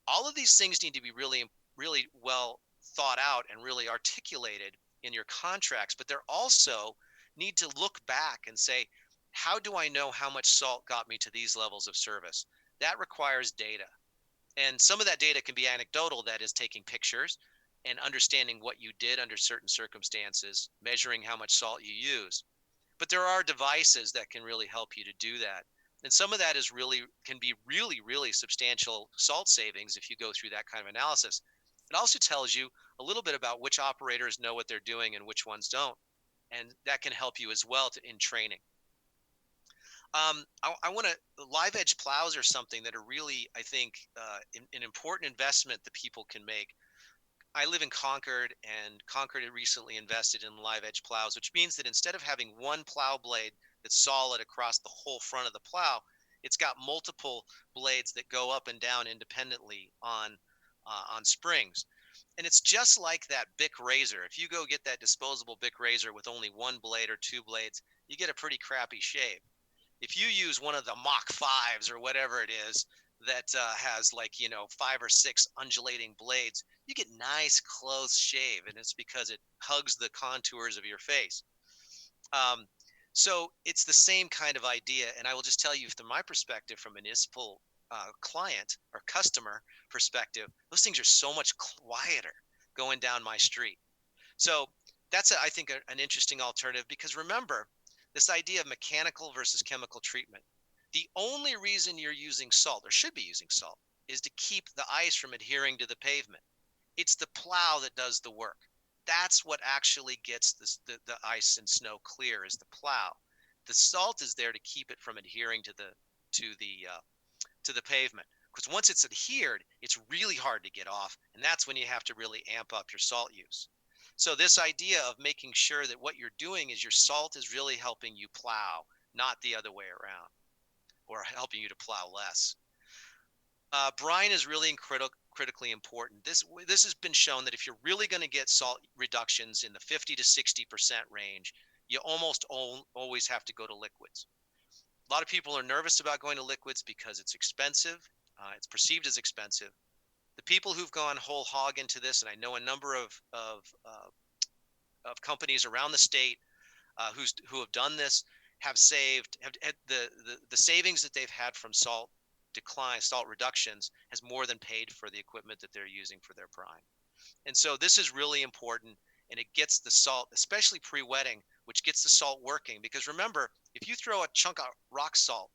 All of these things need to be really, really well thought out and really articulated in your contracts, but they're also need to look back and say, how do I know how much salt got me to these levels of service? That requires data. And some of that data can be anecdotal, that is taking pictures and understanding what you did under certain circumstances, measuring how much salt you use. But there are devices that can really help you to do that. And some of that can be really, really substantial salt savings if you go through that kind of analysis. It also tells you a little bit about which operators know what they're doing and which ones don't. And that can help you as well in training. I want to live edge plows are something that are really, I think, an important investment that people can make. I live in Concord, and Concord had recently invested in live edge plows, which means that instead of having one plow blade that's solid across the whole front of the plow, it's got multiple blades that go up and down independently on springs. And it's just like that Bic razor. If you go get that disposable Bic razor with only one blade or two blades, you get a pretty crappy shave. If you use one of the Mach 5s or whatever it is that has like, 5 or 6 undulating blades, you get nice close shave, and it's because it hugs the contours of your face. So it's the same kind of idea. And I will just tell you from my perspective, from a municipal client or customer perspective, those things are so much quieter going down my street. So that's, I think, an interesting alternative, because remember, this idea of mechanical versus chemical treatment. The only reason you're using salt, or should be using salt, is to keep the ice from adhering to the pavement. It's the plow that does the work. That's what actually gets the ice and snow clear, is the plow. The salt is there to keep it from adhering to the pavement. Because once it's adhered, it's really hard to get off, and that's when you have to really amp up your salt use. So this idea of making sure that what you're doing is your salt is really helping you plow, not the other way around, or helping you to plow less. Brine is really critically important. This has been shown that if you're really going to get salt reductions in the 50 to 60% range, you almost always have to go to liquids. A lot of people are nervous about going to liquids because it's expensive. It's perceived as expensive. The people who've gone whole hog into this, and I know a number of companies around the state who have done this, have the savings that they've had from salt reductions has more than paid for the equipment that they're using for their brine. And so this is really important, and it gets the salt, especially pre-wetting, which gets the salt working. Because remember, if you throw a chunk of rock salt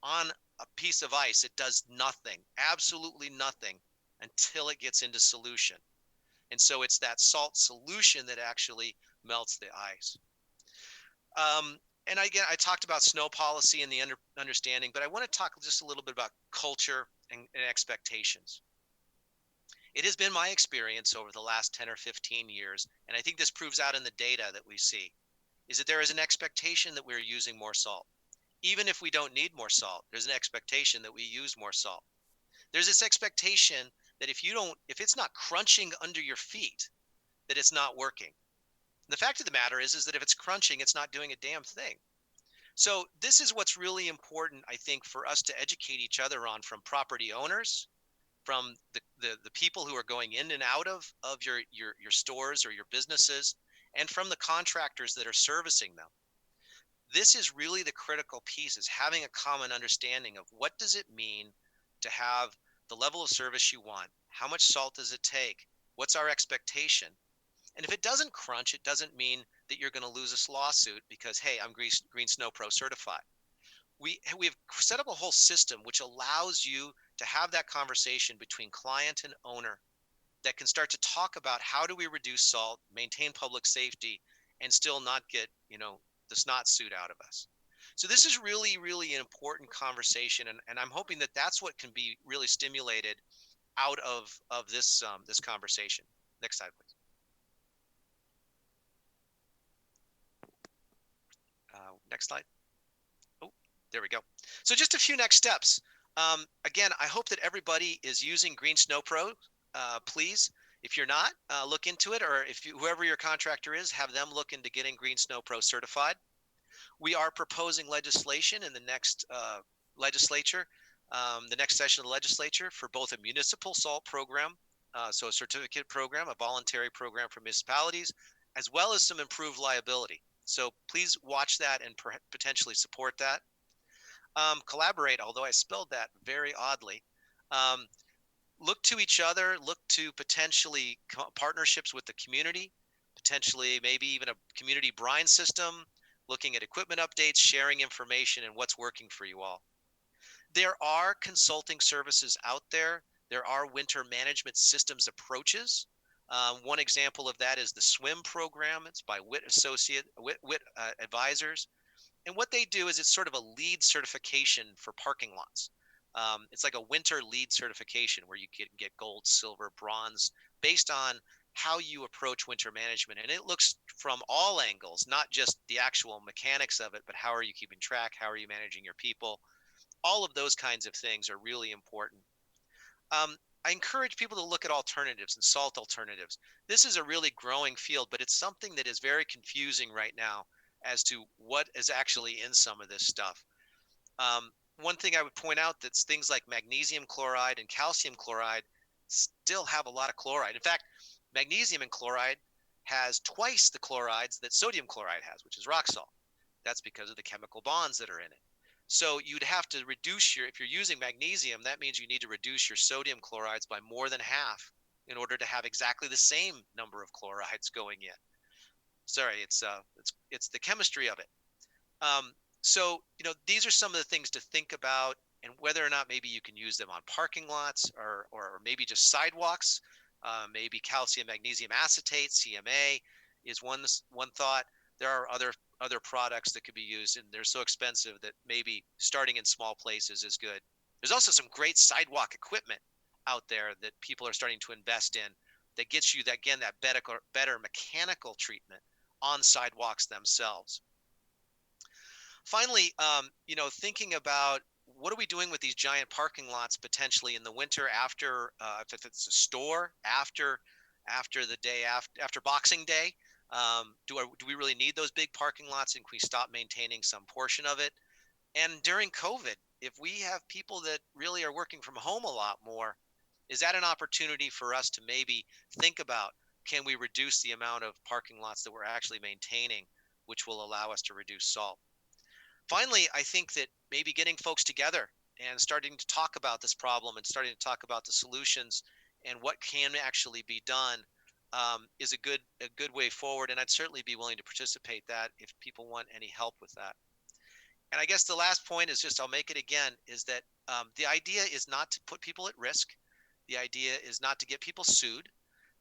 on a piece of ice, it does nothing, absolutely nothing, until it gets into solution. And so it's that salt solution that actually melts the ice. And again, I talked about snow policy and the understanding, but I want to talk just a little bit about culture and expectations. It has been my experience over the last 10 or 15 years, and I think this proves out in the data that we see, is that there is an expectation that we're using more salt. Even if we don't need more salt, there's an expectation that we use more salt. There's this expectation that if it's not crunching under your feet, that it's not working. And the fact of the matter is that if it's crunching, it's not doing a damn thing. So this is what's really important, I think, for us to educate each other on, from property owners, from the people who are going in and out of your stores or your businesses, and from the contractors that are servicing them. This is really the critical piece, is having a common understanding of what does it mean to have the level of service you want? How much salt does it take? What's our expectation? And if it doesn't crunch, it doesn't mean that you're going to lose this lawsuit because, hey, I'm Green Snow Pro certified. We've set up a whole system which allows you to have that conversation between client and owner that can start to talk about how do we reduce salt, maintain public safety, and still not get, the snot suit out of us. So this is really, really an important conversation, and I'm hoping that that's what can be really stimulated out of this conversation. Next slide, please. Next slide. Oh, there we go. So just a few next steps. Again, I hope that everybody is using Green Snow Pro. Please, if you're not, look into it, or whoever your contractor is, have them look into getting Green Snow Pro certified. We are proposing legislation in the next legislature, the next session of the legislature, for both a municipal salt program, so a certificate program, a voluntary program for municipalities, as well as some improved liability. So please watch that and potentially support that. Collaborate, although I spelled that very oddly. Look to each other, look to potentially partnerships with the community, potentially maybe even a community brine system, looking at equipment updates, sharing information, and what's working for you all. There are consulting services out there There are winter management systems approaches. One example of that is the SWIM program. It's by WIT Advisors. And what they do is it's sort of a LEED certification for parking lots. It's like a winter LEED certification where you can get gold, silver, bronze based on how you approach winter management. And it looks from all angles, not just the actual mechanics of it, but how are you keeping track? How are you managing your people? All of those kinds of things are really important. I encourage people to look at alternatives and salt alternatives. This is a really growing field, but it's something that is very confusing right now as to what is actually in some of this stuff. One thing I would point out that's things like magnesium chloride and calcium chloride still have a lot of chloride. In fact, magnesium and chloride has twice the chlorides that sodium chloride has, which is rock salt. That's because of the chemical bonds that are in it. So you'd have to reduce if you're using magnesium, that means you need to reduce your sodium chlorides by more than half in order to have exactly the same number of chlorides going in. Sorry, it's the chemistry of it. So, these are some of the things to think about, and whether or not maybe you can use them on parking lots or maybe just sidewalks. Maybe calcium magnesium acetate, CMA, is one thought. There are other products that could be used, and they're so expensive that maybe starting in small places is good. There's also some great sidewalk equipment out there that people are starting to invest in that gets you that better mechanical treatment on sidewalks themselves. Finally, thinking about what are we doing with these giant parking lots potentially in the winter after, if it's a store, after the day after Boxing Day. Do we really need those big parking lots, and can we stop maintaining some portion of it? And during COVID, if we have people that really are working from home a lot more, is that an opportunity for us to maybe think about, can we reduce the amount of parking lots that we're actually maintaining, which will allow us to reduce salt? Finally, I think that maybe getting folks together and starting to talk about this problem and starting to talk about the solutions and what can actually be done is a good way forward. And I'd certainly be willing to participate that if people want any help with that. And I guess the last point is just, I'll make it again, is that the idea is not to put people at risk. The idea is not to get people sued.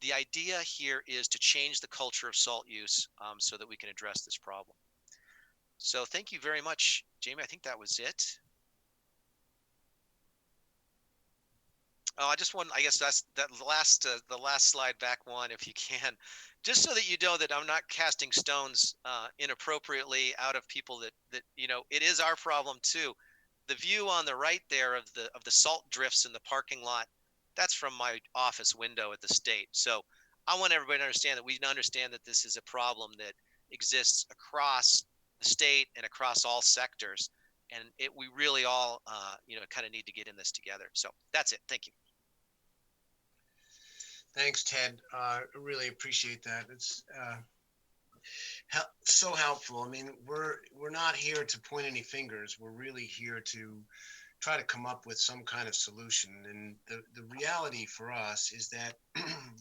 The idea here is to change the culture of salt use so that we can address this problem. So thank you very much, Jamie. I think that was it. Oh, I guess that's the last slide back one, if you can, just so that you know that I'm not casting stones inappropriately out of people that it is our problem too. The view on the right there of the salt drifts in the parking lot, that's from my office window at the state. So I want everybody to understand that we understand that this is a problem that exists across the state and across all sectors, and we really all kind of need to get in this together. So that's it. Thank you. Thanks, Ted. I really appreciate that. It's so helpful. I mean, we're not here to point any fingers. We're really here to try to come up with some kind of solution. And the reality for us is that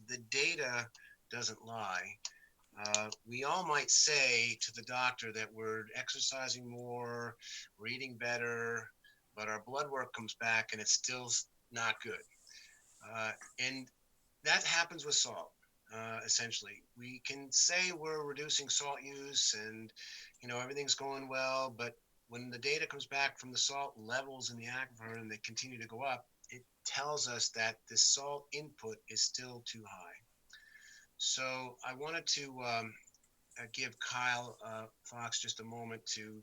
the data doesn't lie. We all might say to the doctor that we're exercising more, we're eating better, but our blood work comes back and it's still not good. And that happens with salt. Essentially, we can say we're reducing salt use and everything's going well, but when the data comes back from the salt levels in the aquifer and they continue to go up, it tells us that the salt input is still too high. So I wanted to give Kyle Fox just a moment to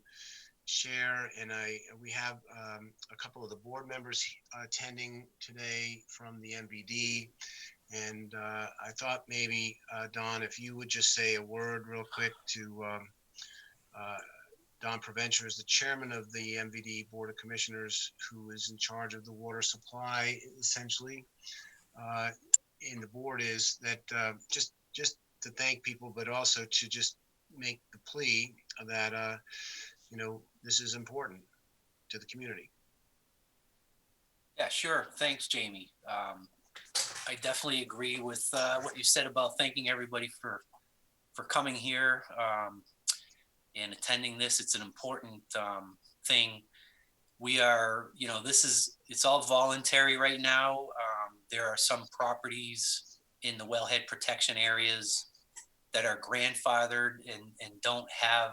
share, and we have a couple of the board members attending today from the MVD, and I thought maybe Don, if you would just say a word real quick to Don Provencher is the chairman of the MVD Board of Commissioners, who is in charge of the water supply, essentially. In the board is that just to thank people, but also to just make the plea that this is important to the community. Yeah, sure. Thanks, Jamie. I definitely agree with what you said about thanking everybody for coming here and attending this. It's an important thing. We are, it's all voluntary right now. there are some properties in the wellhead protection areas that are grandfathered and don't have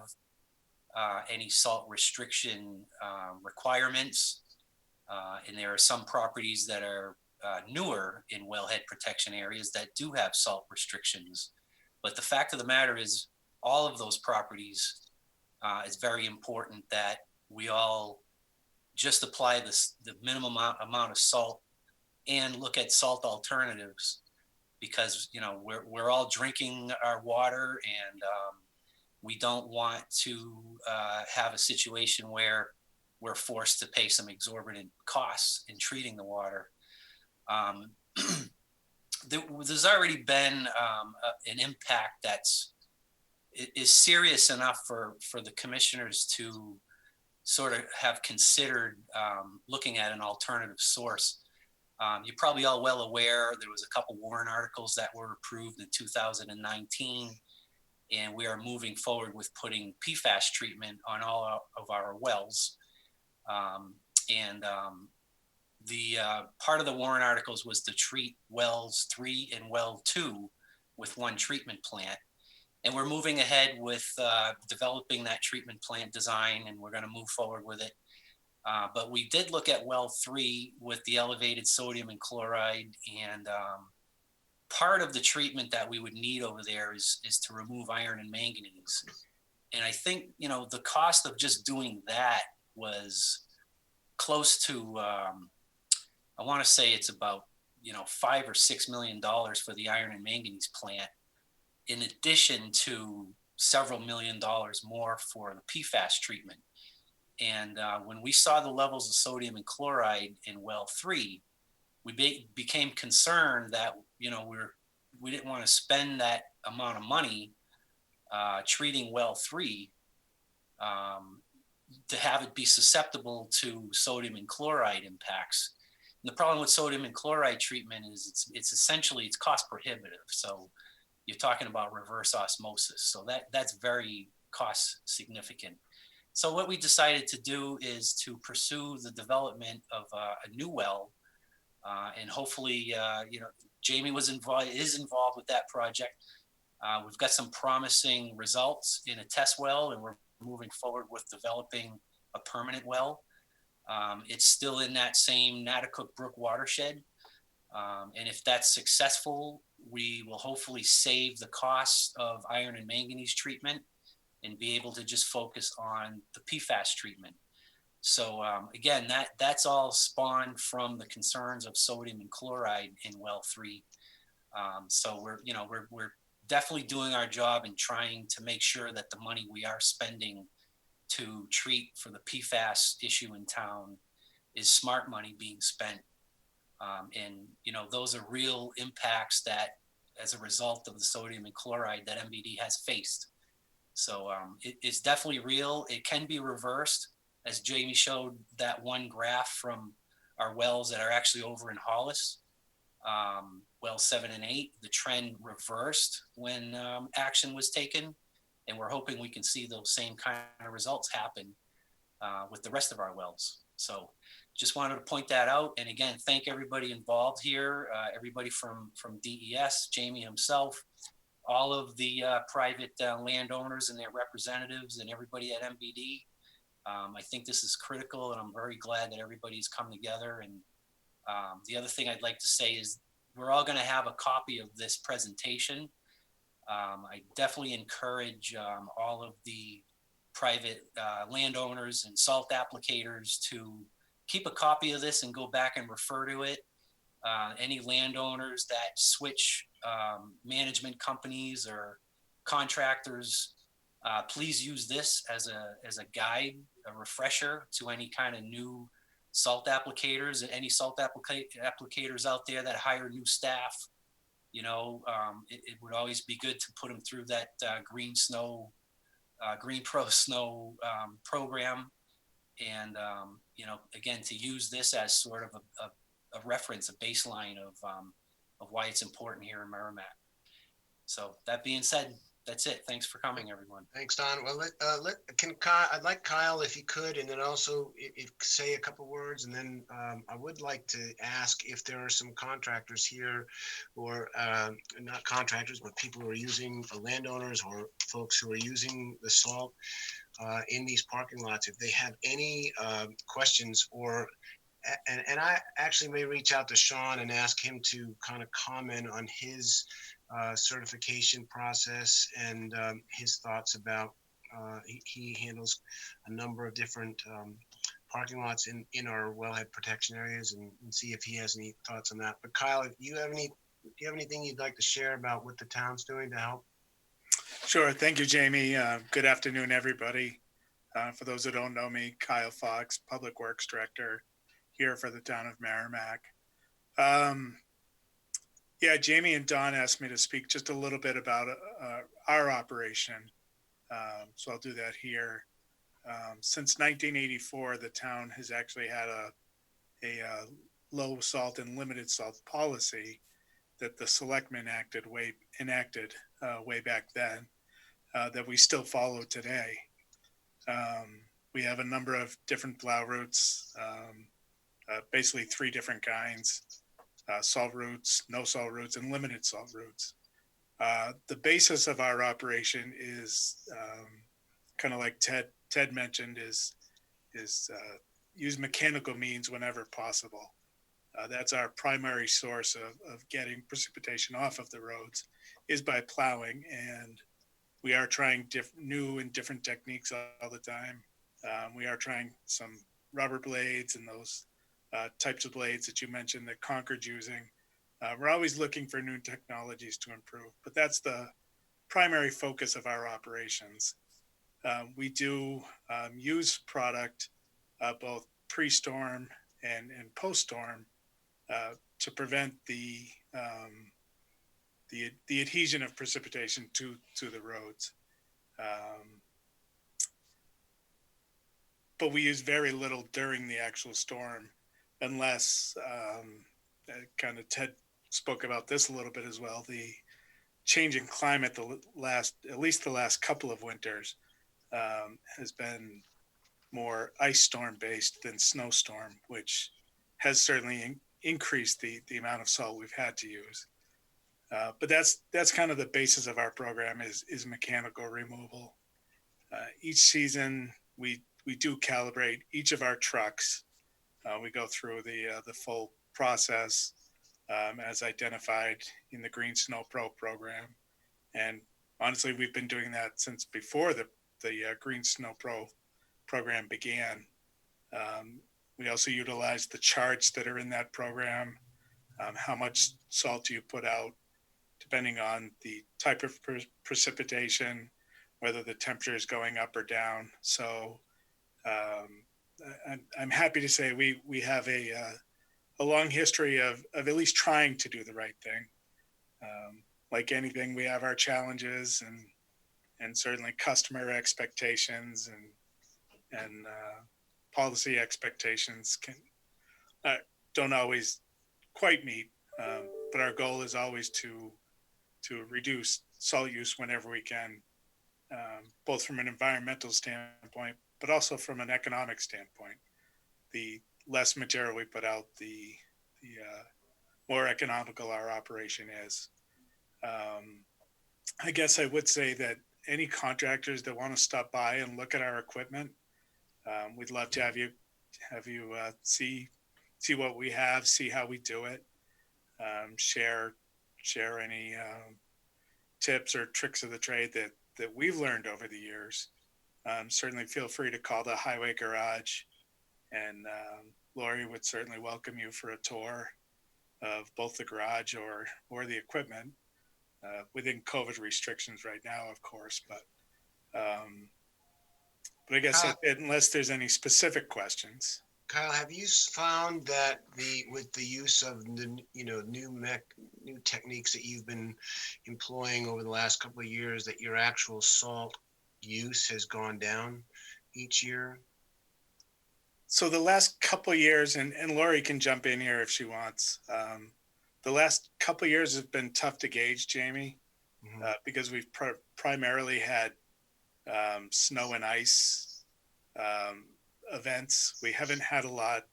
any salt restriction requirements. And there are some properties that are newer in wellhead protection areas that do have salt restrictions. But the fact of the matter is, all of those properties, it's very important that we all just apply the minimum amount of salt and look at salt alternatives, because we're all drinking our water, and we don't want to have a situation where we're forced to pay some exorbitant costs in treating the water. There's already been an impact is serious enough for the commissioners to sort of have considered looking at an alternative source. You're probably all well aware there was a couple warrant articles that were approved in 2019, and we are moving forward with putting PFAS treatment on all of our wells. The part of the warrant articles was to treat wells 3 and well 2 with one treatment plant. And we're moving ahead with developing that treatment plant design, and we're going to move forward with it. But we did look at well 3 with the elevated sodium and chloride, and part of the treatment that we would need over there is to remove iron and manganese. And I think, the cost of just doing that was close to, I want to say it's about, $5 or $6 million for the iron and manganese plant, in addition to several $1 million more for the PFAS treatment. And when we saw the levels of sodium and chloride in well 3, we became concerned that, we didn't want to spend that amount of money treating well 3 to have it be susceptible to sodium and chloride impacts. And the problem with sodium and chloride treatment is it's essentially cost prohibitive. So you're talking about reverse osmosis. So that's very cost significant. So what we decided to do is to pursue the development of a new well, and hopefully, Jamie is involved with that project. We've got some promising results in a test well, and we're moving forward with developing a permanent well. It's still in that same Natticook Brook watershed. And if that's successful, we will hopefully save the cost of iron and manganese treatment and be able to just focus on the PFAS treatment. So again, that's all spawned from the concerns of sodium and chloride in well 3. So we're definitely doing our job in trying to make sure that the money we are spending to treat for the PFAS issue in town is smart money being spent. And those are real impacts that, as a result of the sodium and chloride, that MVD has faced. So it's definitely real. It can be reversed, as Jamie showed that one graph from our wells that are actually over in Hollis, well 7 and 8. The trend reversed when action was taken, and we're hoping we can see those same kind of results happen with the rest of our wells. So just wanted to point that out. And again, thank everybody involved here, everybody from DES, Jamie himself, all of the private landowners and their representatives, and everybody at MVD. I think this is critical, and I'm very glad that everybody's come together. And the other thing I'd like to say is we're all going to have a copy of this presentation. I definitely encourage all of the private landowners and salt applicators to keep a copy of this and go back and refer to it. Any landowners that switch management companies or contractors, please use this as a guide, a refresher to any kind of new salt applicators, any salt applicators out there that hire new staff. It would always be good to put them through that Green Pro Snow program, and again, to use this as sort of a reference, a baseline of why it's important here in Merrimack. So that being said, That's it. Thanks for coming, everyone. Thanks, Don. Well, can Kyle, I'd like Kyle, if he could, and then also say a couple words, and then I would like to ask if there are some contractors here, or not contractors, but people who are using, landowners or folks who are using the salt in these parking lots, if they have any questions, or and I actually may reach out to Sean and ask him to kind of comment on his certification process and his thoughts about, he handles a number of different parking lots in our wellhead protection areas, and see if he has any thoughts on that. But Kyle, do you have anything you'd like to share about what the town's doing to help? Sure. Thank you, Jamie. Good afternoon, everybody. For those that don't know me, Kyle Fox, Public Works Director here for the town of Merrimack. Yeah, Jamie and Don asked me to speak just a little bit about our operation. So I'll do that here. Since 1984, the town has actually had a low salt and limited salt policy that the selectmen enacted way back then, that we still follow today. We have a number of different plow routes, basically 3 different kinds: salt routes, no salt routes, and limited salt routes. The basis of our operation is kind of like Ted mentioned, is use mechanical means whenever possible. That's our primary source of getting precipitation off of the roads, is by plowing, and we are trying new and different techniques all the time. We are trying some rubber blades and those types of blades that you mentioned that Concord's using. We're always looking for new technologies to improve, but that's the primary focus of our operations. We do use product both pre-storm and post-storm to prevent the adhesion of precipitation to the roads. But we use very little during the actual storm, unless kind of Ted spoke about this a little bit as well. The change in climate at least the last couple of winters has been more ice storm based than snowstorm, which has certainly increased the amount of salt we've had to use. But that's kind of the basis of our program is mechanical removal. Each season we do calibrate each of our trucks. We go through the full process as identified in the Green Snow Pro program. And honestly, we've been doing that since before the Green Snow Pro program began. We also utilize the charts that are in that program. How much salt do you put out, depending on the type of precipitation, whether the temperature is going up or down. So I'm happy to say we have a long history of at least trying to do the right thing. Like anything, we have our challenges and certainly customer expectations and policy expectations don't always quite meet. But our goal is always to reduce salt use whenever we can, both from an environmental standpoint, but also from an economic standpoint. The less material we put out, the more economical our operation is. I guess I would say that any contractors that want to stop by and look at our equipment, we'd love to have you see what we have, see how we do it, share any tips or tricks of the trade that we've learned over the years. Certainly feel free to call the Highway Garage, and Lori would certainly welcome you for a tour of both the garage or the equipment, within COVID restrictions right now, of course. But I guess unless there's any specific questions. Kyle, have you found that with the use of the new techniques that you've been employing over the last couple of years, that your actual salt use has gone down each year? So the last couple of years, and Lori can jump in here if she wants. The last couple of years have been tough to gauge, Jamie. Mhm. because we've primarily had snow and ice events. We haven't had a lot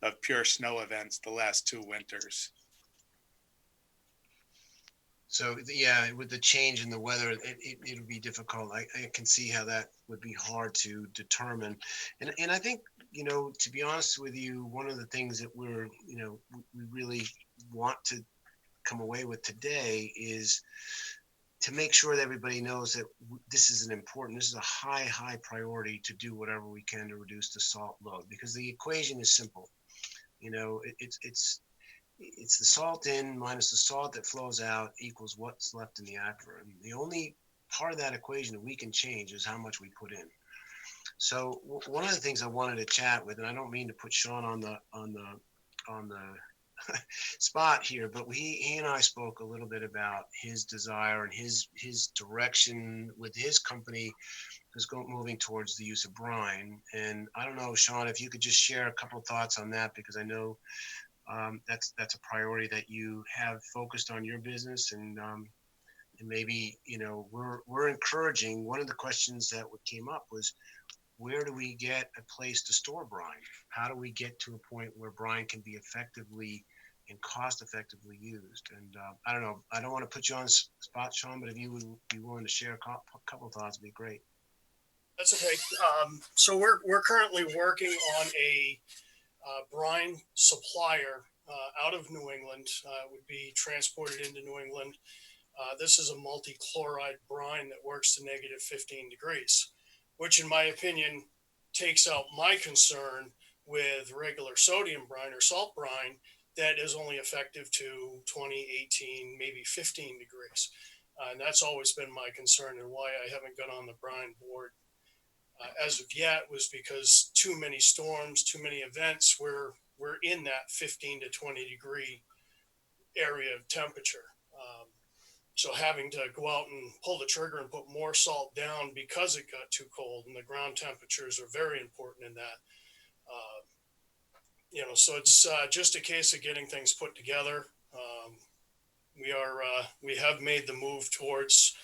of pure snow events the last 2 winters. So yeah, with the change in the weather, it'll be difficult. I can see how that would be hard to determine. And I think, to be honest with you, one of the things that we really want to come away with today is to make sure that everybody knows that this is this is a high priority to do whatever we can to reduce the salt load, because the equation is simple. It's the salt in minus the salt that flows out equals what's left in the aquifer. And the only part of that equation that we can change is how much we put in. So one of the things I wanted to chat with, and I don't mean to put Sean on the spot here, but he and I spoke a little bit about his desire and his direction with his company is moving towards the use of brine. And I don't know, Sean, if you could just share a couple of thoughts on that, because I know that's a priority that you have focused on your business, and maybe we're encouraging. One of the questions that came up was, where do we get a place to store brine? How do we get to a point where brine can be effectively and cost effectively used? And I don't know, I don't want to put you on the spot, Sean, but if you would be willing to share a couple of thoughts, it'd be great. That's okay. So we're currently working on a brine supplier out of New England. Would be transported into New England. This is a multi-chloride brine that works to negative 15 degrees, which in my opinion takes out my concern with regular sodium brine or salt brine that is only effective to 20, 18, maybe 15 degrees. And that's always been my concern, and why I haven't got on the brine board as of yet was because too many storms, too many events where we're in that 15 to 20 degree area of temperature. So having to go out and pull the trigger and put more salt down because it got too cold, and the ground temperatures are very important in that. So it's just a case of getting things put together. We have made the move towards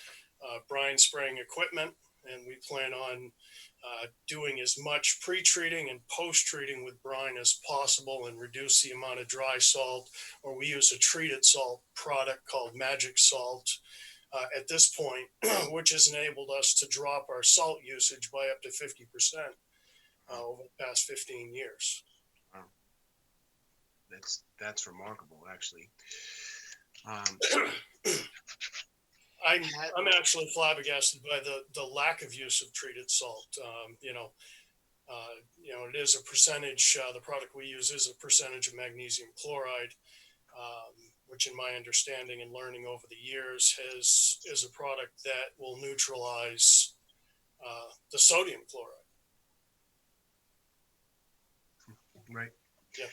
brine spraying equipment, and we plan on doing as much pre-treating and post-treating with brine as possible and reduce the amount of dry salt, or we use a treated salt product called Magic Salt at this point, which has enabled us to drop our salt usage by up to 50% over the past 15 years. Wow. That's remarkable, actually. I'm actually flabbergasted by the lack of use of treated salt. It is a percentage. The product we use is a percentage of magnesium chloride, which, in my understanding and learning over the years, is a product that will neutralize the sodium chloride. Right. Yeah.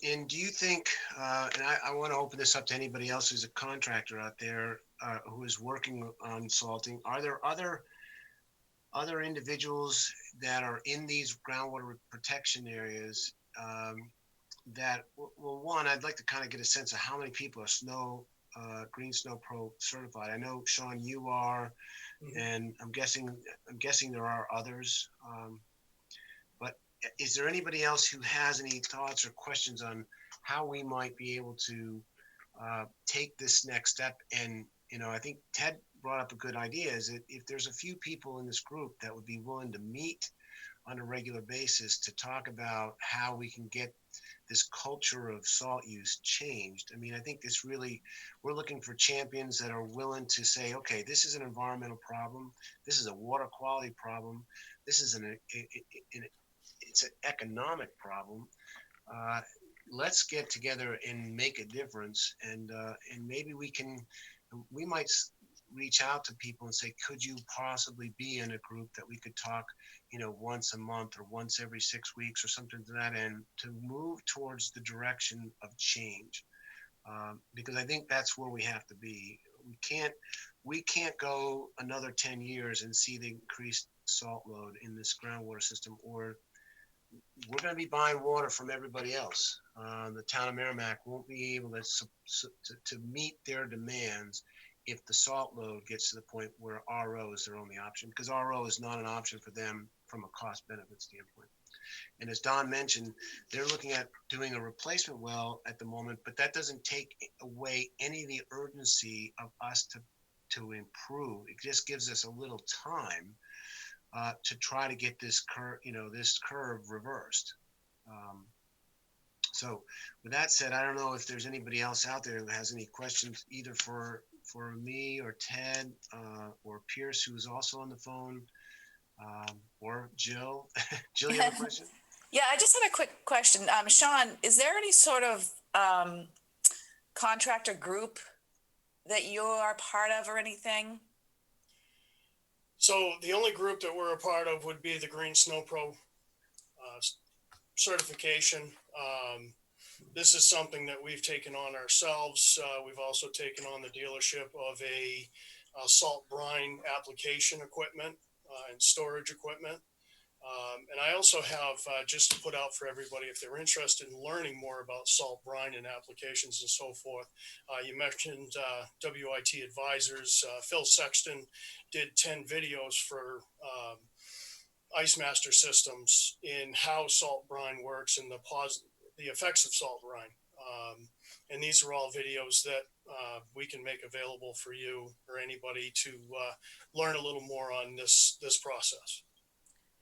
And do you think, and I want to open this up to anybody else who's a contractor out there who is working on salting, are there other individuals that are in these groundwater protection areas that, well, one, I'd like to kind of get a sense of how many people are Green Snow Pro certified. I know, Sean, you are, and I'm guessing there are others. But is there anybody else who has any thoughts or questions on how we might be able to take this next step? And, I think Ted brought up a good idea, is that if there's a few people in this group that would be willing to meet on a regular basis to talk about how we can get this culture of salt use changed. I mean, I think we're looking for champions that are willing to say, okay, this is an environmental problem. This is a water quality problem. This is it's an economic problem. Let's get together and make a difference. And maybe we might reach out to people and say, could you possibly be in a group that we could talk, once a month or once every 6 weeks or something to that end, to move towards the direction of change. Because I think that's where we have to be. We can't go another 10 years and see the increased salt load in this groundwater system, or we're going to be buying water from everybody else. The town of Merrimack won't be able to meet their demands if the salt load gets to the point where RO is their only option, because RO is not an option for them from a cost benefit standpoint. And as Don mentioned, they're looking at doing a replacement well at the moment, but that doesn't take away any of the urgency of us to improve. It just gives us a little time to try to get this curve reversed. So with that said, I don't know if there's anybody else out there who has any questions either for me or Ted or Pierce, who's also on the phone, or Jill. Jill, you have a question? Yeah, I just had a quick question. Sean, is there any sort of contractor group that you are part of or anything? So the only group that we're a part of would be the Green Snow Pro certification. This is something that we've taken on ourselves. We've also taken on the dealership of a salt brine application equipment and storage equipment. And I also have, just to put out for everybody, if they're interested in learning more about salt brine and applications and so forth, you mentioned WIT Advisors. Phil Sexton did 10 videos for Ice Master Systems in how salt brine works and the effects of salt brine. And these are all videos that we can make available for you or anybody to learn a little more on this process.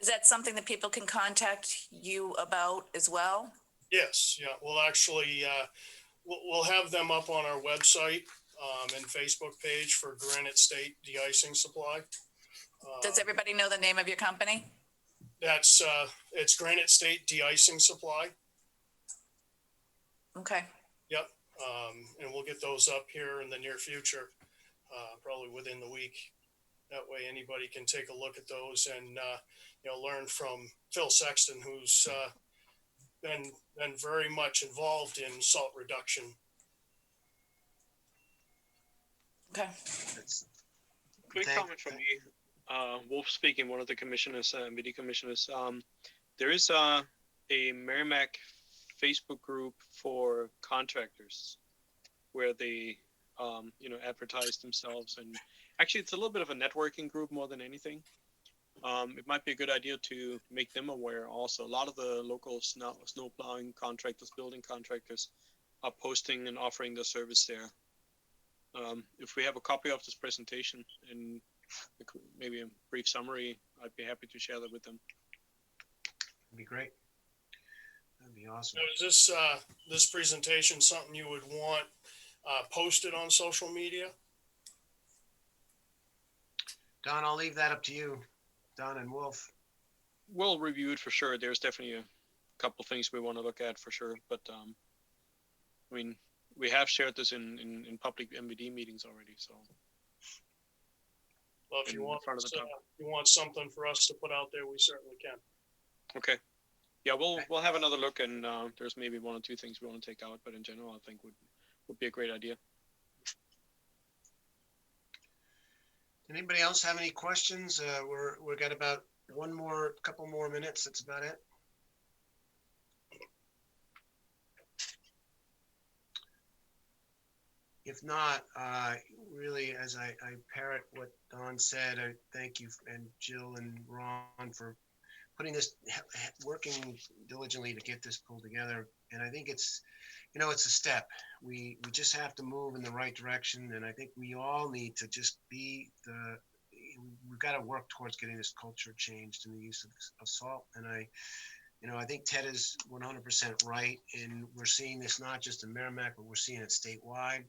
Is that something that people can contact you about as well? Yes, yeah. We'll actually, we'll have them up on our website and Facebook page for Granite State De-icing Supply. Does everybody know the name of your company? It's Granite State De-icing Supply. Okay. Yep. And we'll get those up here in the near future, probably within the week. That way anybody can take a look at those and, learn from Phil Sexton, who's been very much involved in salt reduction. Okay. Quick comment from me. Wolf speaking, one of the commissioners, MVD commissioners. There is a Merrimack Facebook group for contractors where they, advertise themselves. And actually, it's a little bit of a networking group more than anything. It might be a good idea to make them aware also. A lot of the local snow plowing contractors, building contractors are posting and offering their service there. If we have a copy of this presentation and maybe a brief summary, I'd be happy to share that with them. That'd be great. That'd be awesome. Now, is this presentation something you would want posted on social media? Don, I'll leave that up to you. Don and Wolf. We'll review it for sure. There's definitely a couple things we want to look at for sure. But we have shared this in public MVD meetings already. So, well, if you want something for us to put out there, we certainly can. Okay. Yeah, we'll have another look, and there's maybe one or two things we want to take out, but in general, I think would be a great idea. Anybody else have any questions? We've got about couple more minutes. That's about it. If not, really, as I parrot what Don said, I thank you and Jill and Ron for putting this, working diligently to get this pulled together. And I think it's a step. We just have to move in the right direction. And I think we all need to just we've got to work towards getting this culture changed in the use of salt. And I think Ted is 100% right. And we're seeing this not just in Merrimack, but we're seeing it statewide.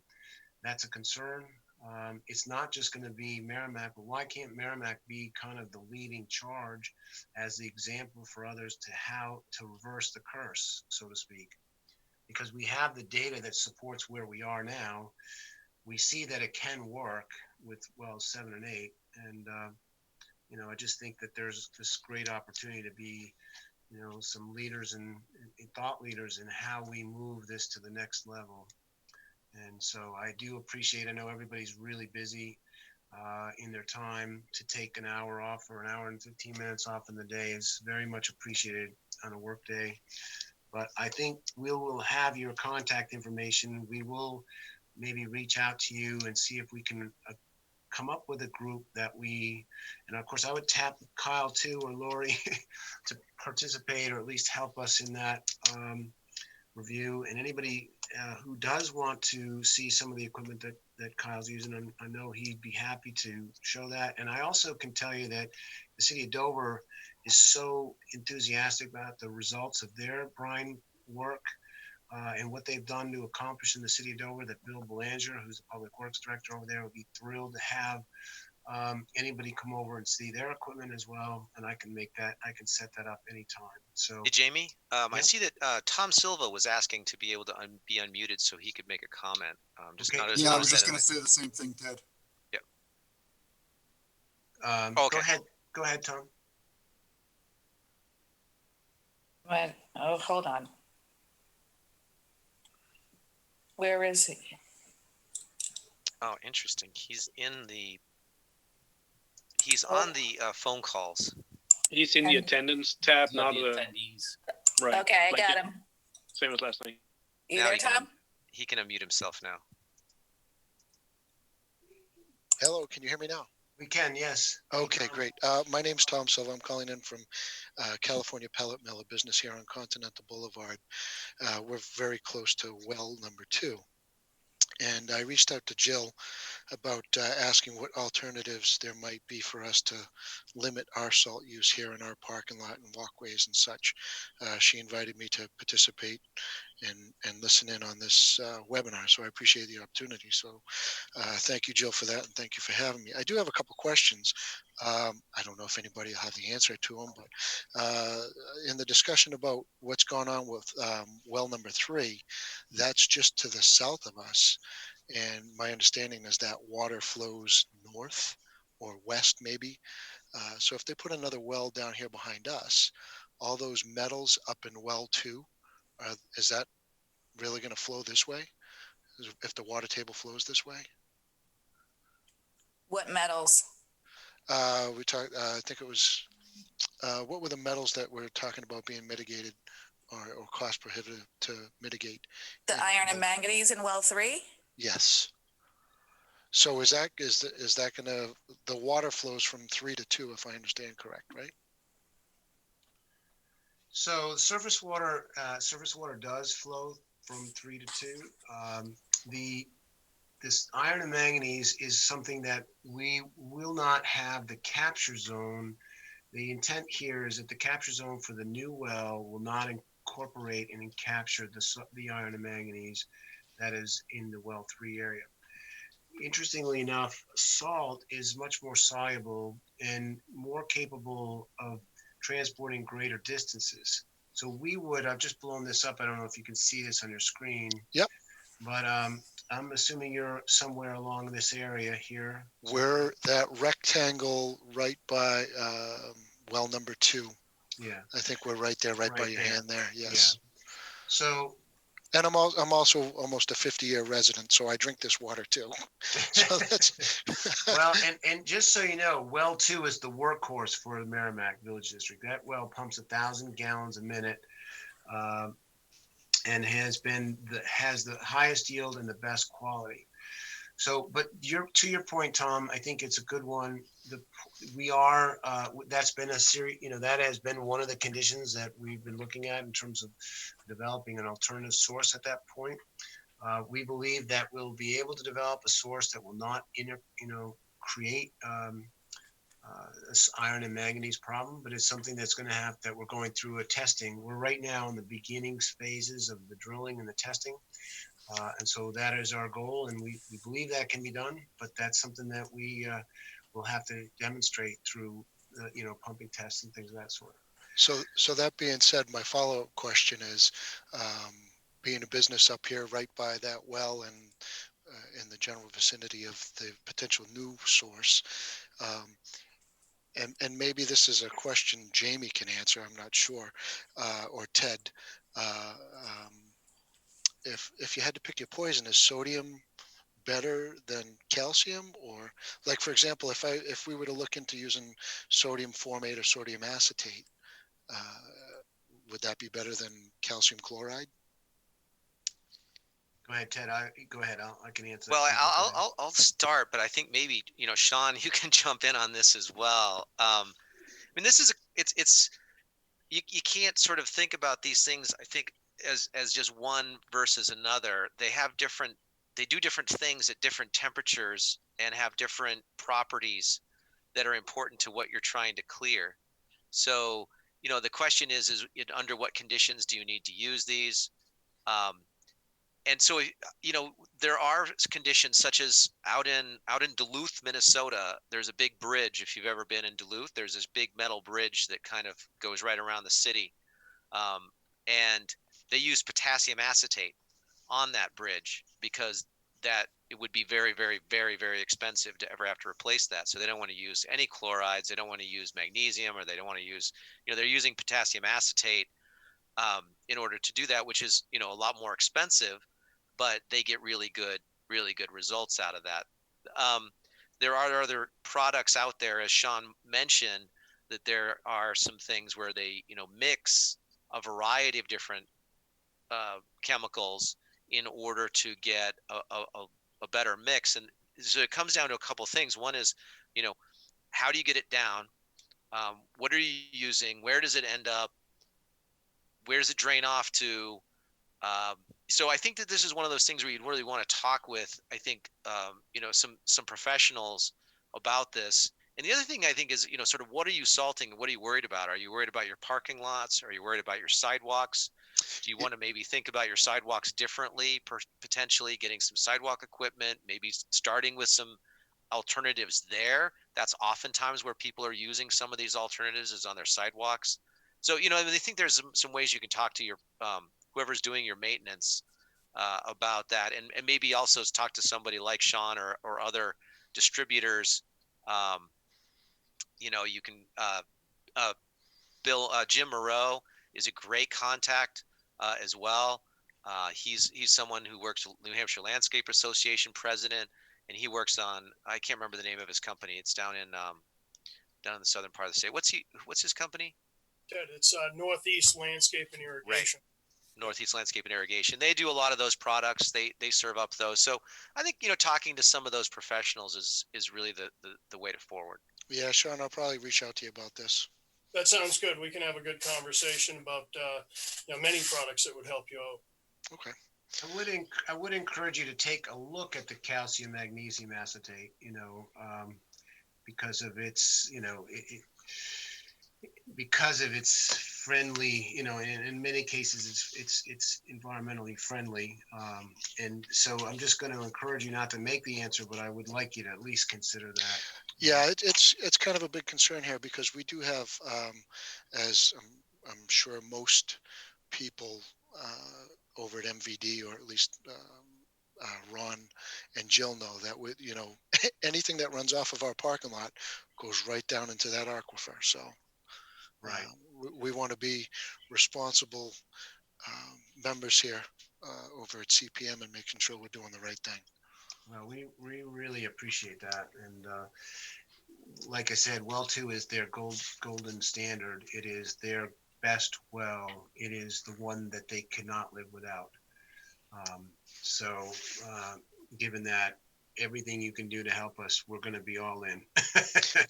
That's a concern. It's not just going to be Merrimack, but why can't Merrimack be kind of the leading charge as the example for others to how to reverse the curse, so to speak? Because we have the data that supports where we are now. We see that it can work with wells 7 and 8. And, I just think that there's this great opportunity to be, some leaders and thought leaders in how we move this to the next level. And so I do appreciate, I know everybody's really busy in their time. To take an hour off or an hour and 15 minutes off in the day is very much appreciated. on a work day. But I think we will have your contact information. We will maybe reach out to you and see if we can come up with a group that we, and of course I would tap Kyle too, or Lori to participate, or at least help us in that review. And anybody who does want to see some of the equipment that Kyle's using, I know he'd be happy to show that. And I also can tell you that the city of Dover is so enthusiastic about the results of their brine work and what they've done to accomplish in the city of Dover, that Bill Belanger, who's the public works director over there, would be thrilled to have anybody come over and see their equipment as well. And I can set that up anytime. So Hey, Jamie, I Yeah. see that Tom Silva was asking to be able to be unmuted so he could make a comment. Okay. Yeah, I was just going to say the same thing, Ted. Go ahead, Tom. But, oh, hold on. Where is he? Oh, interesting. He's on the phone calls. He's in the And- attendance tab, Not not the the, attendees. right. Okay, I like got it- him. Same as last night. You Now there, he can Tom? He can unmute himself now. Hello, can you hear me now? We can, yes. Okay, great. My name's Tom Silva. I'm calling in from California Pellet Mill, a business here on Continental Boulevard. We're very close to well number 2. And I reached out to Jill about asking what alternatives there might be for us to limit our salt use here in our parking lot and walkways and such. She invited me to participate and listen in on this webinar, so I appreciate the opportunity. So thank you, Jill, for that, and thank you for having me. I do have a couple questions. I don't know if anybody will have the answer to them, but in the discussion about what's gone on with well number 3, that's just to the south of us. And my understanding is that water flows north or west, maybe. So if they put another well down here behind us, all those metals up in well 2, is that really going to flow this way? If the water table flows this way? What metals? We talked, I think it was, what were the metals that we're talking about being mitigated or cost prohibitive to mitigate? The iron and manganese in well 3? Yes. So is that gonna, the water flows from 3 to 2, if I understand correct, right? So surface water does flow from 3 to 2. This iron and manganese is something that we will not have the capture zone. The intent here is that the capture zone for the new well will not incorporate and capture the iron and manganese that is in the well 3 area. Interestingly enough, salt is much more soluble and more capable of transporting greater distances. So we would, I've just blown this up. I don't know if you can see this on your screen. Yep. But I'm assuming you're somewhere along this area here. We're that rectangle right by well number 2. Yeah. I think we're right there, right by Right your there. hand there. Yes. So And I'm also almost a 50-year resident, so I drink this water too. So that's well, and just so you know, well 2 is the workhorse for the Merrimack Village District. That well pumps 1,000 gallons a minute, and has the highest yield and the best quality. So, but to your point, Tom, I think it's a good one. That's been a series, that has been one of the conditions that we've been looking at in terms of developing an alternative source at that point. We believe that we'll be able to develop a source that will not, create this iron and manganese problem, but it's something that's going to that we're going through a testing. We're right now in the beginning phases of the drilling and the testing. And so that is our goal, and we believe that can be done, but that's something that we will have to demonstrate through, pumping tests and things of that sort. so that being said, my follow-up question is, being a business up here right by that well and in the general vicinity of the potential new source, and maybe this is a question Jamie can answer, I'm not sure, or Ted. If you had to pick your poison, is sodium better than calcium? Or like, for example, if we were to look into using sodium formate or sodium acetate, would that be better than calcium chloride? Go ahead, Ted. Go ahead. I can answer. Well, that. I'll start, but I think maybe, Sean, you can jump in on this as well. I mean, this is it's you can't sort of think about these things, I think, as just one versus another. They do different things at different temperatures and have different properties that are important to what you're trying to clear. So, the question is under what conditions do you need to use these? And so, there are conditions such as out in Duluth, Minnesota, there's a big bridge. If you've ever been in Duluth, there's this big metal bridge that kind of goes right around the city. And they use potassium acetate on that bridge because it would be very, very, very, very expensive to ever have to replace that. So they don't want to use any chlorides. They don't want to use magnesium, or they don't want to use, they're using potassium acetate in order to do that, which is, a lot more expensive, but they get really good results out of that. There are other products out there, as Sean mentioned, that there are some things where they, mix a variety of different chemicals in order to get a better mix. And so it comes down to a couple of things. One is, how do you get it down? What are you using? Where does it end up? Where does it drain off to? So I think that this is one of those things where you'd really want to talk with, I think, some professionals about this. And the other thing I think is, sort of what are you salting and what are you worried about? Are you worried about your parking lots? Are you worried about your sidewalks? Do you want to maybe think about your sidewalks differently, potentially getting some sidewalk equipment, maybe starting with some alternatives there? That's oftentimes where people are using some of these alternatives is on their sidewalks. So, I think there's some ways you can talk to your whoever's doing your maintenance about that, and maybe also talk to somebody like Sean or other distributors. You can Jim Moreau is a great contact as well. He's someone who works with New Hampshire Landscape Association president, and he works on, I can't remember the name of his company. It's down in the southern part of the state. What's his company? It's Northeast Landscape and Irrigation. Right. Northeast Landscape and Irrigation. They do a lot of those products. They serve up those. So I think, talking to some of those professionals is really the way to forward. Yeah, Sean, I'll probably reach out to you about this. That sounds good. We can have a good conversation about many products that would help you out. Okay. I would encourage you to take a look at the calcium magnesium acetate, because of its, because of its friendly, in many cases it's environmentally friendly. And so I'm just going to encourage you not to make the answer, but I would like you to at least consider that. Yeah, it's kind of a big concern here because we do have, as I'm sure most people over at MVD, or at least Ron and Jill know, that with anything that runs off of our parking lot goes right down into that aquifer. So right, we want to be responsible members here over at CPM and making sure we're doing the right thing. Well, we really appreciate that, and like I said, well 2 is their golden standard. It is their best well. It is the one that they cannot live without. So, given that, everything you can do to help us, we're going to be all in.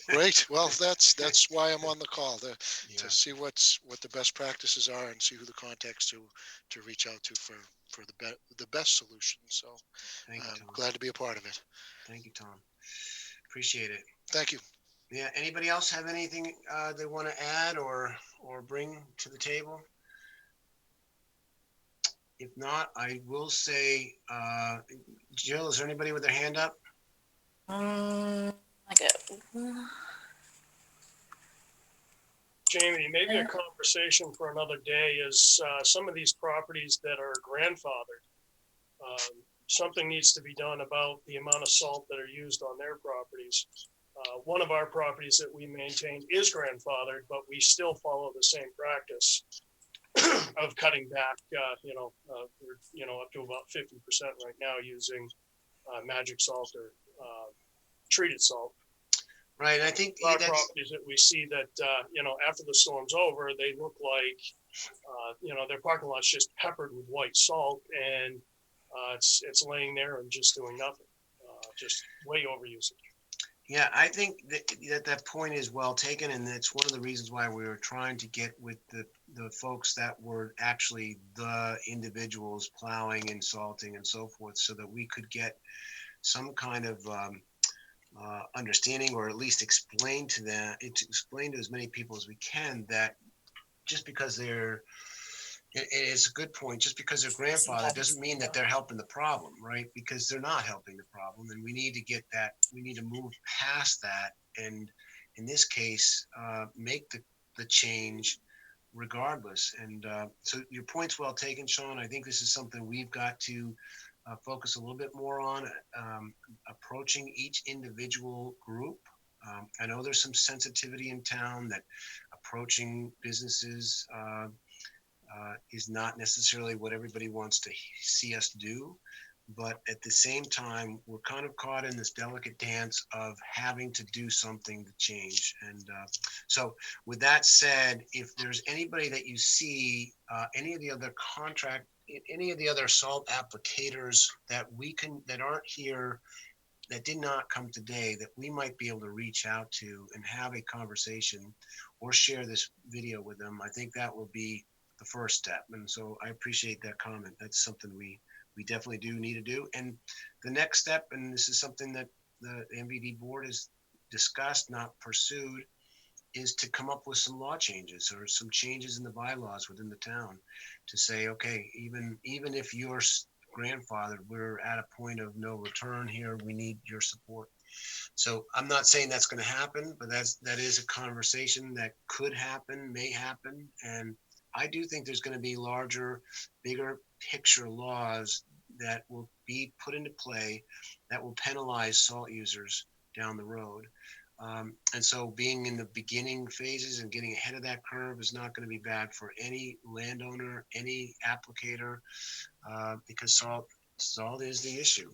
Great. Well, that's why I'm on the call to see what the best practices are and see who the contacts to reach out to for the best solution. So Thank you, Tom. Glad to be a part of it. Thank you, Tom. Appreciate it. Thank you. Yeah. Anybody else have anything they want to add or bring to the table? If not, I will say, Jill, is there anybody with their hand up? I go. Jamie, maybe a conversation for another day is some of these properties that are grandfathered. Something needs to be done about the amount of salt that are used on their properties. One of our properties that we maintain is grandfathered, but we still follow the same practice of cutting back, we're, up to about 50% right now using magic salt or treated salt. Right, I think Our that's, properties that we see that, after the storm's over, they look like, their parking lot's just peppered with white salt, and it's laying there and just doing nothing, just way overused. yeah, I think that point is well taken, and it's one of the reasons why we were trying to get with the folks that were actually the individuals plowing and salting and so forth, so that we could get some kind of understanding, or at least explain to as many people as we can that just because it's a good point, just because they're grandfather doesn't mean that they're helping the problem, right? Because they're not helping the problem, and we need to move past that, and in this case, make the change regardless. And so your point's well taken, Sean. I think this is something we've got to focus a little bit more on, approaching each individual group. I know there's some sensitivity in town that approaching businesses is not necessarily what everybody wants to see us do. But at the same time, we're kind of caught in this delicate dance of having to do something to change. And so with that said, if there's anybody that you see, any of the other salt applicators that aren't here, that did not come today, that we might be able to reach out to and have a conversation or share this video with them, I think that will be the first step. And so I appreciate that comment. That's something we definitely do need to do. And the next step, and this is something that the MVD board has discussed, not pursued, is to come up with some law changes or some changes in the bylaws within the town to say, okay, even if you're grandfathered, we're at a point of no return here. We need your support. So I'm not saying that's going to happen, but that is a conversation that could happen, may happen. And I do think there's going to be larger, bigger picture laws that will be put into play that will penalize salt users down the road. And so being in the beginning phases and getting ahead of that curve is not going to be bad for any landowner, any applicator, because salt is the issue.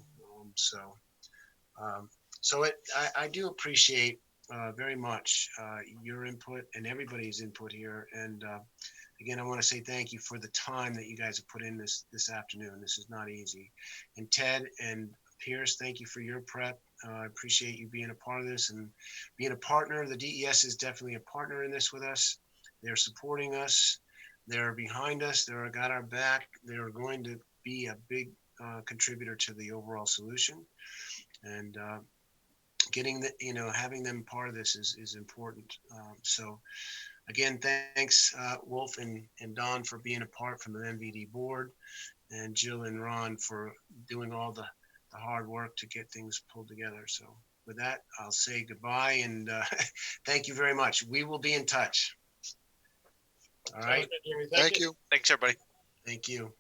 I do appreciate very much your input and everybody's input here. And again, I want to say thank you for the time that you guys have put in this afternoon. This is not easy. And Ted and Pierce, thank you for your prep. I appreciate you being a part of this and being a partner. The DES is definitely a partner in this with us. They're supporting us. They're behind us. They're got our back. They're going to be a big contributor to the overall solution. And having them part of this is important. So again, thanks, Wolf and Don, for being a part from the MVD board, and Jill and Ron for doing all the hard work to get things pulled together. So with that, I'll say goodbye and thank you very much. We will be in touch. All right. Thank you. Thanks, everybody. Thank you.